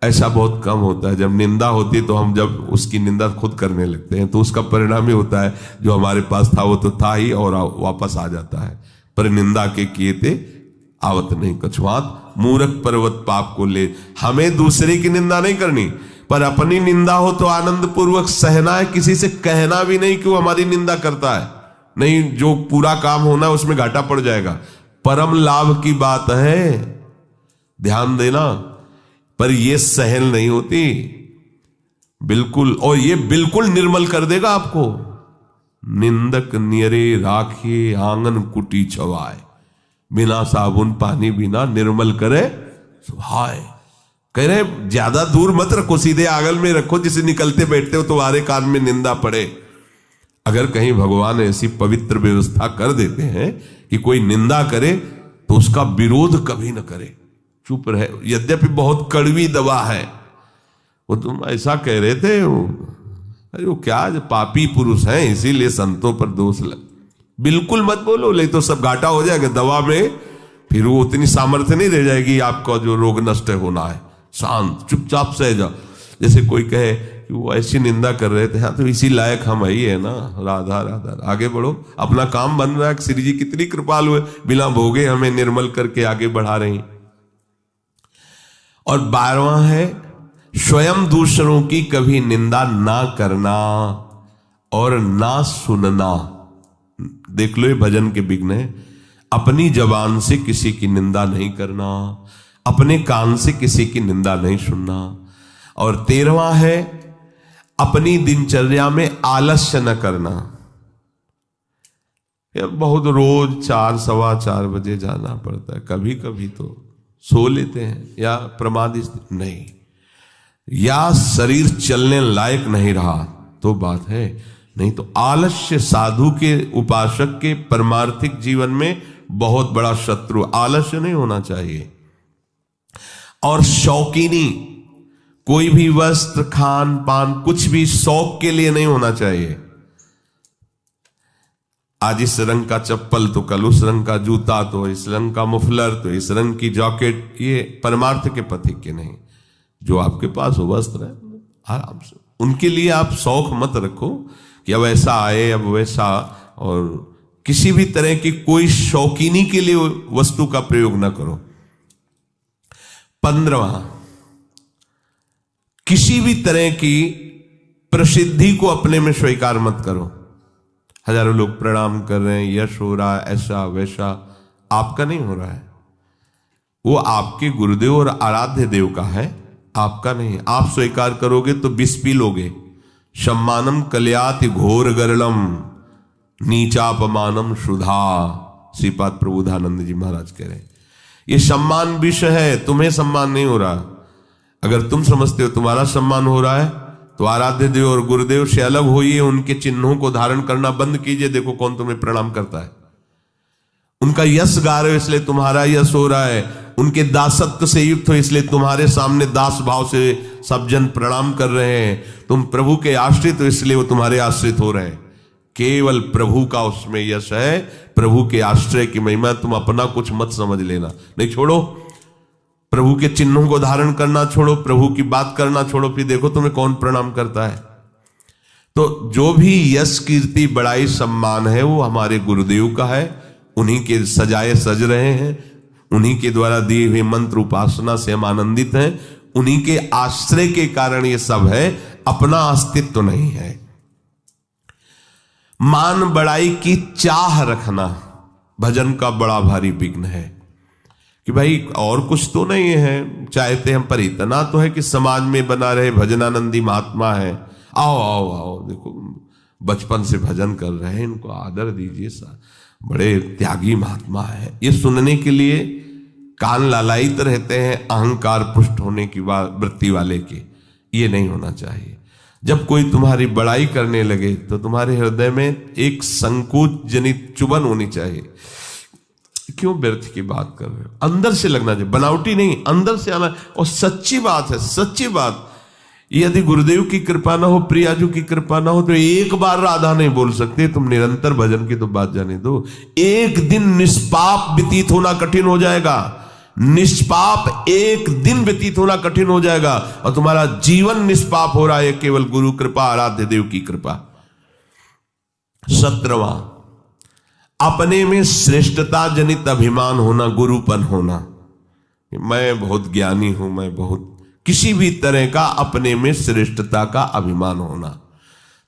ऐसा बहुत कम होता है। जब निंदा होती है तो हम जब उसकी निंदा खुद करने लगते हैं तो उसका परिणाम ही होता है जो हमारे पास था वो तो था ही और वापस आ जाता है। पर निंदा के किए थे आवत नहीं कछुआत, मूर्ख पर्वत पाप को ले। हमें दूसरे की निंदा नहीं करनी, पर अपनी निंदा हो तो आनंद पूर्वक सहना है। किसी से कहना भी नहीं कि वो हमारी निंदा करता है, नहीं, जो पूरा काम होना है उसमें घाटा पड़ जाएगा। परम लाभ की बात है, ध्यान देना। पर ये सहल नहीं होती बिल्कुल, और ये बिल्कुल निर्मल कर देगा आपको। निंदक नियरे राखिए आंगन कुटी छवाए, बिना साबुन पानी बिना निर्मल करे सुहाए। कह रहे ज्यादा दूर मत रखो, सीधे आंगन में रखो, जिसे निकलते बैठते हो तुम्हारे कान में निंदा पड़े। अगर कहीं भगवान ऐसी पवित्र व्यवस्था कर देते हैं कि कोई निंदा करे तो उसका विरोध कभी न करे, चुप रहे। यद्यपि बहुत कड़वी दवा है, वो तुम ऐसा कह रहे थे, अरे वो क्या पापी पुरुष हैं इसीलिए संतों पर दोष लग, बिल्कुल मत बोलो, नहीं तो सब घाटा हो जाएगा दवा में। फिर वो उतनी सामर्थ्य नहीं रह जाएगी आपका जो रोग नष्ट होना है। शांत चुपचाप सह जाओ। जैसे कोई कहे कि वो ऐसी निंदा कर रहे थे, हाँ तो इसी लायक हम ही है ना, राधा राधा, आगे बढ़ो, अपना काम बन रहा है। श्री जी कितनी कृपालु है, बिना भोगे हमें निर्मल करके आगे बढ़ा रही। और 12वां है स्वयं दूसरों की कभी निंदा ना करना और ना सुनना। देख लो ये भजन के विघ्न है। अपनी जबान से किसी की निंदा नहीं करना, अपने कान से किसी की निंदा नहीं सुनना। और 13वां है अपनी दिनचर्या में आलस्य न करना। बहुत रोज 4 सवा 4 बजे जाना पड़ता है, कभी कभी तो सो लेते हैं या प्रमादी नहीं, या शरीर चलने लायक नहीं रहा तो बात है, नहीं तो आलस्य साधु के, उपासक के परमार्थिक जीवन में बहुत बड़ा शत्रु। आलस्य नहीं होना चाहिए। और शौकीनी, कोई भी वस्त्र खान पान कुछ भी शौक के लिए नहीं होना चाहिए। आज इस रंग का चप्पल तो कल उस रंग का जूता, तो इस रंग का मुफलर तो इस रंग की जैकेट, ये परमार्थ के पथिक के नहीं। जो आपके पास हो वस्त्र है आराम से, उनके लिए आप शौक मत रखो कि अब ऐसा आए अब वैसा, और किसी भी तरह की कोई शौकीनी के लिए वस्तु का प्रयोग न करो। 15वां, किसी भी तरह की प्रसिद्धि को अपने में स्वीकार मत करो। हजारों लोग प्रणाम कर रहे हैं, यश हो रहा है, ऐसा वैसा, आपका नहीं हो रहा है। वो आपके गुरुदेव और आराध्य देव का है, आपका नहीं। आप स्वीकार करोगे तो विष पी लोगे। सम्मानम कल्याति घोर गरलम नीचापमानम सुधा, श्रीपाद प्रबोधानंद जी महाराज कह रहे हैं। ये सम्मान विष है, तुम्हें सम्मान नहीं हो रहा। अगर तुम समझते हो तुम्हारा सम्मान हो रहा है तो आराध्य देव और गुरुदेव से अलग होइए, उनके चिन्हों को धारण करना बंद कीजिए। देखो कौन तुम्हें प्रणाम करता है। उनका यश गा रहे हो इसलिए तुम्हारा यश हो रहा है, उनके दासत्व से युक्त हो इसलिए तुम्हारे सामने दास भाव से सब जन प्रणाम कर रहे हैं। तुम प्रभु के आश्रित हो इसलिए वो तुम्हारे आश्रित हो रहे हैं। केवल प्रभु का उसमें यश है, प्रभु के आश्रय की महिमा। तुम अपना कुछ मत समझ लेना, नहीं, छोड़ो। प्रभु के चिन्हों को धारण करना छोड़ो, प्रभु की बात करना छोड़ो, फिर देखो तुम्हें कौन प्रणाम करता है। तो जो भी यश कीर्ति बड़ाई सम्मान है वो हमारे गुरुदेव का है। उन्हीं के सजाए सज रहे हैं, उन्हीं के द्वारा दिए हुए मंत्र उपासना से हम आनंदित हैं, उन्हीं के आश्रय के कारण ये सब है, अपना अस्तित्व नहीं है। मान बड़ाई की चाह रखना भजन का बड़ा भारी विघ्न है कि भाई और कुछ तो नहीं है, चाहते हम पर इतना तो है कि समाज में बना रहे, भजनानंदी महात्मा है, आओ आओ आओ, देखो बचपन से भजन कर रहे हैं, इनको आदर दीजिए, बड़े त्यागी महात्मा है। ये सुनने के लिए कान लालायित रहते हैं अहंकार पुष्ट होने की वृत्ति वाले के। ये नहीं होना चाहिए। जब कोई तुम्हारी बड़ाई करने लगे तो तुम्हारे हृदय में एक संकोच जनित चुभन होनी चाहिए। क्यों व्यर्थ की बात कर रहे हो? अंदर से लगना चाहिए, बनावटी नहीं, अंदर से आना। और सच्ची बात है, सच्ची बात। यदि गुरुदेव की कृपा ना हो, प्रियाजू की कृपा ना हो, तो एक बार राधा नहीं बोल सकते। तुम निरंतर भजन की तो बात जाने दो। एक दिन निष्पाप व्यतीत होना कठिन हो जाएगा, निष्पाप एक दिन व्यतीत होना कठिन हो जाएगा, और तुम्हारा जीवन निष्पाप हो रहा है केवल गुरु कृपा, आराध्य देव की कृपा। 17वां, अपने में श्रेष्ठता जनित अभिमान होना, गुरुपन होना। मैं बहुत ज्ञानी हूं, मैं बहुत, किसी भी तरह का अपने में श्रेष्ठता का अभिमान होना।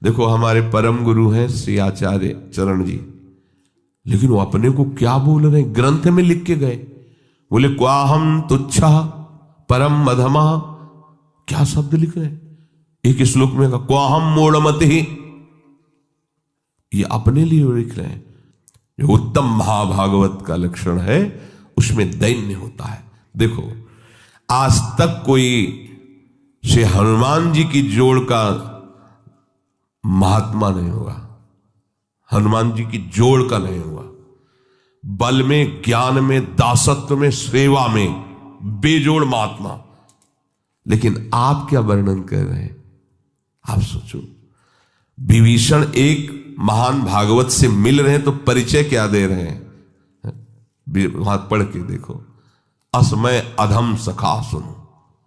देखो हमारे परम गुरु हैं श्री आचार्य चरण जी, लेकिन वो अपने को क्या बोल रहे हैं, ग्रंथ में लिख के गए, बोले क्वाहम तुच्छा परम मधमा। क्या शब्द लिख रहे हैं एक श्लोक में, क्वाहम मूढ़मति, ये अपने लिए लिख रहे हैं। जो उत्तम महाभागवत का लक्षण है उसमें दैन्य होता है। देखो आज तक कोई श्री हनुमान जी की जोड़ का महात्मा नहीं होगा, हनुमान जी की जोड़ का नहीं हुआ। बल में, ज्ञान में, दासत्व में, सेवा में बेजोड़ महात्मा। लेकिन आप क्या वर्णन कर रहे हैं? आप सोचो, विभीषण एक महान भागवत से मिल रहे हैं तो परिचय क्या दे रहे हैं? वहां पढ़ के देखो, असमय अधम सखा सुनो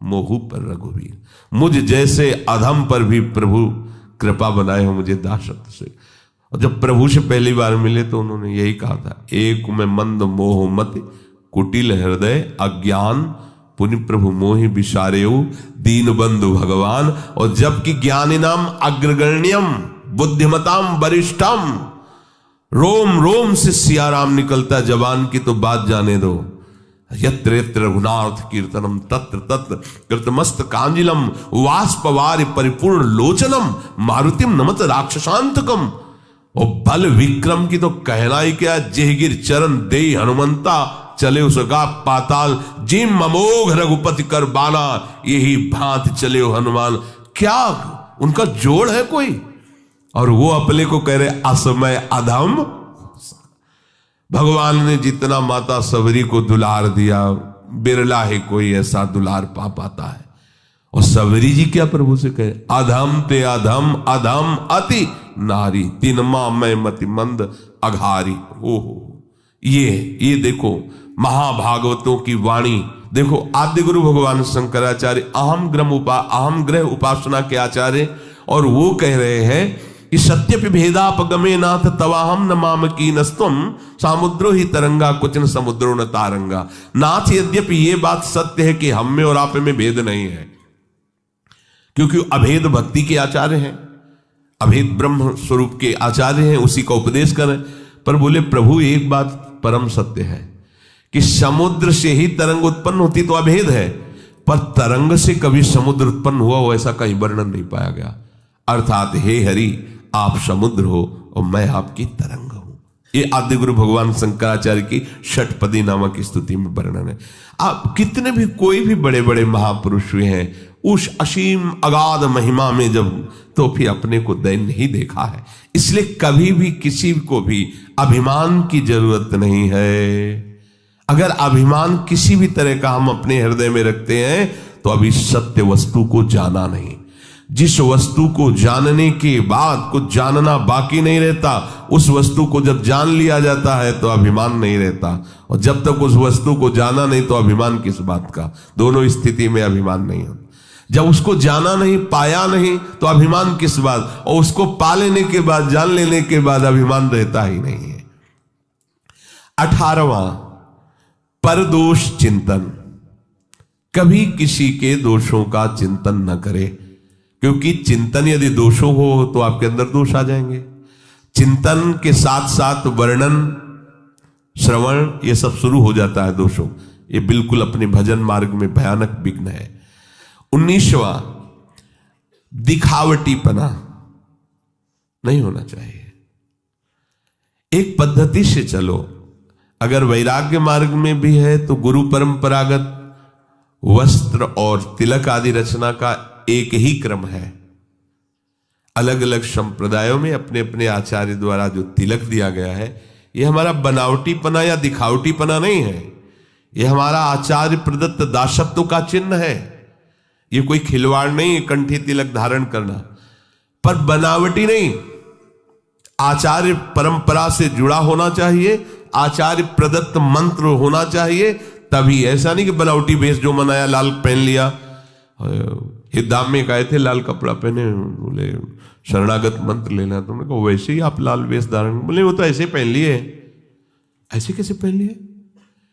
मोहू पर रघुवीर। मुझ जैसे अधम पर भी प्रभु कृपा बनाए हो मुझे दासत्व से। और जब प्रभु से पहली बार मिले तो उन्होंने यही कहा था, एक में मंद मोह मत कुटिल हृदय अज्ञान पुनि प्रभु मोहि विसारेऊ दीन बंधु भगवान। और जबकि ज्ञानी नाम अग्रगण्यम बुद्धिमताम वरिष्ठम, रोम रोम से सियाराम निकलता जवान की तो बात जाने दो। यत्र यत्र रघुनाथ कीर्तनम तत्र तत्र कृतमस्त कांजिलम वाष्पवारि परिपूर्ण लोचनम मारुतिम नमत राक्षसांतकम। और बल विक्रम की तो कहना ही क्या, जेहगिर चरण दे हनुमंता चले उसका पाताल, जिम अमोघ रघुपति कर बाना यही भांति चले हो हनुमान। क्या उनका जोड़ है कोई? और वो अपने को कह रहे असमय अधम। भगवान ने जितना माता सबरी को दुलार दिया, बिरला ही कोई ऐसा दुलार पा पाता है। और सबरी जी क्या प्रभु से कहे, अधम ते अधम अधम अति नारी तिनमा मैं मति मंद अघारी। ओहो, ये देखो महाभागवतों की वाणी। देखो आद्य गुरु भगवान शंकराचार्य अहम ग्रह उपासना के आचार्य, और वो कह रहे हैं कि सत्यपि भेदापगमे नाथ तवाहम न माम की नस्तुम सामुद्रो ही तरंगा कुचन समुद्रो न तारंगा। नाथ यद्यपि ये बात सत्य है कि हम में और आप में भेद नहीं है, क्योंकि अभेद भक्ति के आचार्य हैं, अभेद ब्रह्म स्वरूप के आचार्य हैं, उसी का उपदेश करें। पर बोले प्रभु एक बात परम सत्य है कि समुद्र से ही तरंग उत्पन्न होती तो अभेद है, पर तरंग से कभी समुद्र उत्पन्न हुआ हो ऐसा कहीं वर्णन नहीं पाया गया। अर्थात हे हरि आप समुद्र हो और मैं आपकी तरंग हूं। ये आदि गुरु भगवान शंकराचार्य की षटपदी नामक स्तुति में वर्णन है। आप कितने भी कोई भी बड़े बड़े महापुरुष हुए हैं, उस असीम अगाध महिमा में जब तो फिर अपने को दैन्य ही देखा है। इसलिए कभी भी किसी को भी अभिमान की जरूरत नहीं है। अगर अभिमान किसी भी तरह का हम अपने हृदय में रखते हैं तो अभी सत्य वस्तु को जाना नहीं। जिस वस्तु को जानने के बाद कुछ जानना बाकी नहीं रहता, उस वस्तु को जब जान लिया जाता है तो अभिमान नहीं रहता, और जब तक उस वस्तु को जाना नहीं तो अभिमान किस बात का। दोनों स्थिति में अभिमान नहीं होता। जब उसको जाना नहीं, पाया नहीं, तो अभिमान किस बात, और उसको पा लेने के बाद, जान लेने के बाद अभिमान रहता ही नहीं है। 18वां, परदोष चिंतन। कभी किसी के दोषों का चिंतन न करे, क्योंकि चिंतन यदि दोषों हो तो आपके अंदर दोष आ जाएंगे। चिंतन के साथ साथ वर्णन, श्रवण, ये सब शुरू हो जाता है दोषों। ये बिल्कुल अपने भजन मार्ग में भयानक विघ्न है। 19वां, दिखावटीपना नहीं होना चाहिए। एक पद्धति से चलो। अगर वैराग्य मार्ग में भी है तो गुरु परंपरागत वस्त्र और तिलक आदि रचना का एक ही क्रम है। अलग अलग संप्रदायों में अपने अपने आचार्य द्वारा जो तिलक दिया गया है, यह हमारा बनावटीपना या दिखावटीपना नहीं है। यह हमारा आचार्य प्रदत्त दासत्व का चिन्ह है। यह कोई खिलवाड़ नहीं है कंठी तिलक धारण करना, पर बनावटी नहीं। आचार्य परंपरा से जुड़ा होना चाहिए, आचार्य प्रदत्त मंत्र होना चाहिए, तभी। ऐसा नहीं कि बनावटी वेश जो मनाया, लाल पहन लिया। हिदाम में गए थे, लाल कपड़ा पहने, बोले शरणागत मंत्र लेना, तुमने कहा वैसे ही आप लाल वेश धारण, बोले वो तो ऐसे पहन लिए। ऐसे कैसे पहन लिए?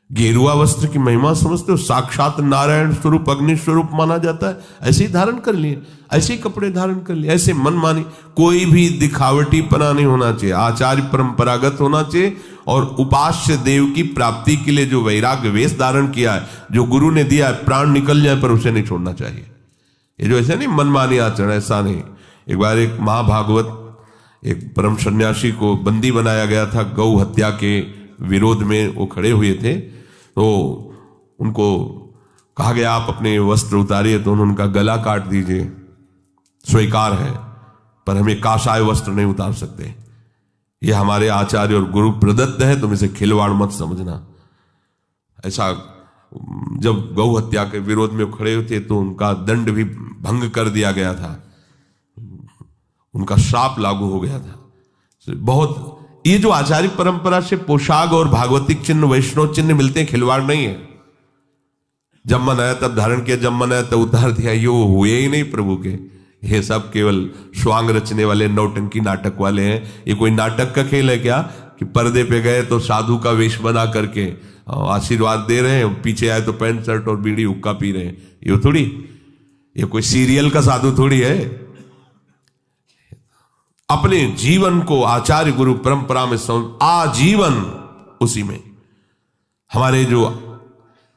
गेरुआ वस्त्र की महिमा समझते हो? साक्षात नारायण स्वरूप, अग्नि स्वरूप माना जाता है, ऐसे ही धारण कर लिए, ऐसे ही कपड़े धारण कर लिए, ऐसे मन मानी। कोई भी दिखावटीपना नहीं होना चाहिए, आचार्य परंपरागत होना चाहिए। और उपास्य देव की प्राप्ति के लिए जो वैराग्य वेश धारण किया है, जो गुरु ने दिया है, प्राण निकल जाए पर उसे नहीं छोड़ना चाहिए। ये जो ऐसे नहीं मनमानी आचरण, ऐसा नहीं। एक बार एक महाभागवत, एक परम सन्यासी को बंदी बनाया गया था गौ हत्या के विरोध में। वो खड़े हुए थे तो उनको कहा गया आप अपने वस्त्र उतारिए, तो उन्होंने उनका गला काट दीजिए, स्वीकार है, पर हमें काषाय वस्त्र नहीं उतार सकते। ये हमारे आचार्य और गुरु प्रदत्त है, तुम इसे खिलवाड़ मत समझना। ऐसा जब गौ हत्या के विरोध में खड़े थे तो उनका दंड भी भंग कर दिया गया था, उनका श्राप लागू हो गया था। बहुत ये जो आचार्य परंपरा से पोशाक और भागवतिक चिन्ह, वैष्णव चिन्ह मिलते हैं, खिलवाड़ नहीं है। जब मन आया तब धारण किया, जब मन आया तब उतार दिया, ये हुए ही नहीं प्रभु के। ये सब केवल स्वांग रचने वाले, नौटंकी नाटक वाले हैं। ये कोई नाटक का खेल है क्या कि पर्दे पे गए तो साधु का वेश बना करके आशीर्वाद दे रहे हैं, पीछे आए तो पैंट शर्ट और बीड़ी हुक्का पी रहे हैं? ये थोड़ी, ये कोई सीरियल का साधु थोड़ी है। अपने जीवन को आचार्य गुरु परंपरा में आजीवन उसी में। हमारे जो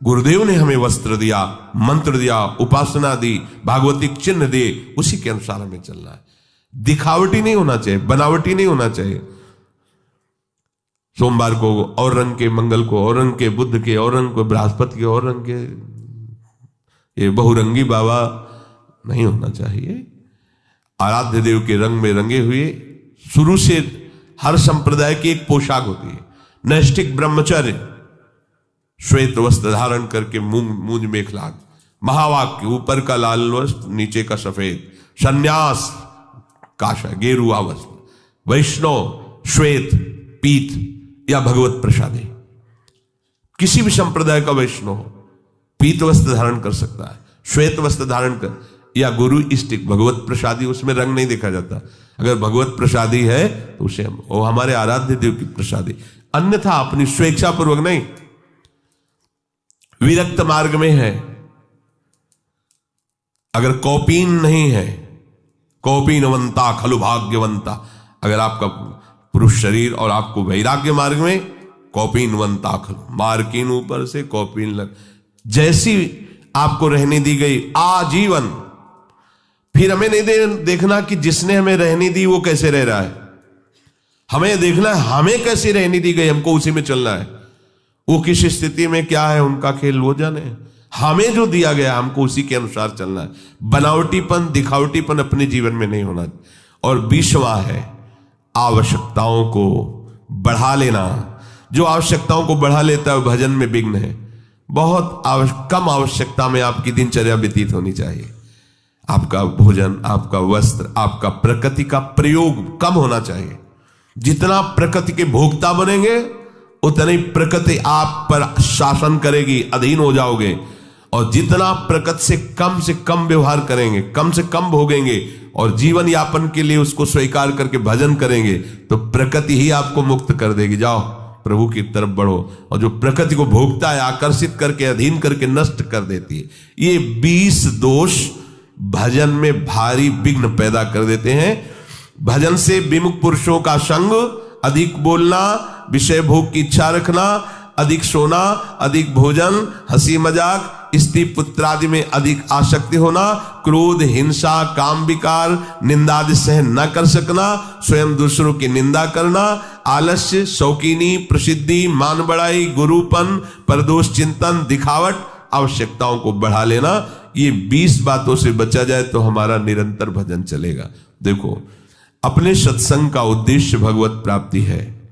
गुरुदेव ने हमें वस्त्र दिया, मंत्र दिया, उपासना दी, भागवतिक चिन्ह दिए, उसी के अनुसार हमें चलना है। दिखावटी नहीं होना चाहिए, बनावटी नहीं होना चाहिए। सोमवार को और रंग के, मंगल को और रंग के, बुद्ध के और रंग को, बृहस्पति के और रंग के, ये बहुरंगी बाबा नहीं होना चाहिए। आराध्य देव के रंग में रंगे हुए। शुरू से हर संप्रदाय की एक पोशाक होती है। नैष्ठिक ब्रह्मचर्य, श्वेत वस्त्र धारण करके मूंज मेखला, महावाक्य ऊपर का लाल वस्त्र, नीचे का सफेद, संन्यास काशा गेरुआ वस्त्र, वैष्णव श्वेत पीत या भगवत प्रसादी। किसी भी संप्रदाय का वैष्णव हो पीत वस्त्र धारण कर सकता है, श्वेत वस्त्र धारण कर, या गुरु इष्टिक भगवत प्रसादी, उसमें रंग नहीं देखा जाता। अगर भगवत प्रसादी है तो उसे वो हमारे आराध्य देव की प्रसादी, अन्यथा अपनी स्वेच्छा पूर्वक नहीं। विरक्त मार्ग में है, अगर कौपीन नहीं है, कौपीनवंता खलु भाग्यवंता, अगर आपका पुरुष शरीर और आपको वैराग्य मार्ग में कौपीनवंता खलु, मार्किन ऊपर से कौपीन लग, जैसी आपको रहने दी गई आजीवन। फिर हमें नहीं देखना कि जिसने हमें रहने दी वो कैसे रह रहा है, हमें देखना है हमें कैसे रहने दी गई, हमको उसी में चलना है। वो किस स्थिति में क्या है उनका खेल वो जाने, हमें जो दिया गया हमको उसी के अनुसार चलना है। बनावटीपन, दिखावटीपन अपने जीवन में नहीं होना। और 20वां है आवश्यकताओं को बढ़ा लेना। जो आवश्यकताओं को बढ़ा लेता है भजन में विघ्न है। बहुत कम आवश्यकता में आपकी दिनचर्या व्यतीत होनी चाहिए। आपका भोजन, आपका वस्त्र, आपका प्रकृति का प्रयोग कम होना चाहिए। जितना प्रकृति के भोक्ता बनेंगे उतनी प्रकृति आप पर शासन करेगी, अधीन हो जाओगे। और जितना प्रकृति से कम व्यवहार करेंगे, कम से कम भोगेंगे और जीवन यापन के लिए उसको स्वीकार करके भजन करेंगे, तो प्रकृति ही आपको मुक्त कर देगी। जाओ प्रभु की तरफ बढ़ो। और जो प्रकृति को भोगता है, आकर्षित करके, अधीन करके नष्ट कर देती है, ये 20 दोष भजन में भारी विघ्न पैदा कर देते हैं। भजन से विमुख पुरुषों का संग, अधिक बोलना, विषय भोग की इच्छा रखना, अधिक सोना, अधिक भोजन, हंसी मजाक, स्त्री पुत्र आदि में अधिक आसक्ति होना, क्रोध, हिंसा, काम विकार, निंदा आदि सहन न कर सकना, स्वयं दूसरों की निंदा करना, आलस्य, शौकीनी, प्रसिद्धि, मान बढ़ाई, गुरुपन, परदोष चिंतन, दिखावट, आवश्यकताओं को बढ़ा लेना, ये 20 बातों से बचा जाए तो हमारा निरंतर भजन चलेगा। देखो, अपने सत्संग का उद्देश्य भगवत प्राप्ति है।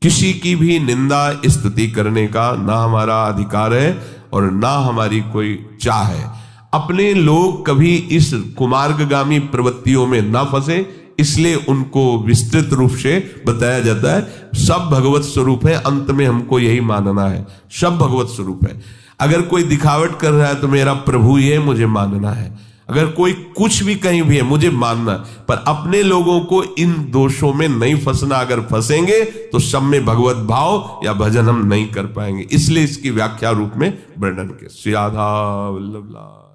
किसी की भी निंदा स्तुति करने का ना हमारा अधिकार है और ना हमारी कोई चाह है। अपने लोग कभी इस कुमार्गगामी प्रवृत्तियों में ना फंसे, इसलिए उनको विस्तृत रूप से बताया जाता है। सब भगवत स्वरूप है, अंत में हमको यही मानना है, सब भगवत स्वरूप है। अगर कोई दिखावट कर रहा है तो मेरा प्रभु ही है, मुझे मानना है। अगर कोई कुछ भी कहीं भी है, मुझे मानना है। पर अपने लोगों को इन दोषों में नहीं फंसना। अगर फंसेंगे तो सब में भगवत भाव या भजन हम नहीं कर पाएंगे। इसलिए इसकी व्याख्या रूप में वर्णन के श्री राधा वल्लभ लाल।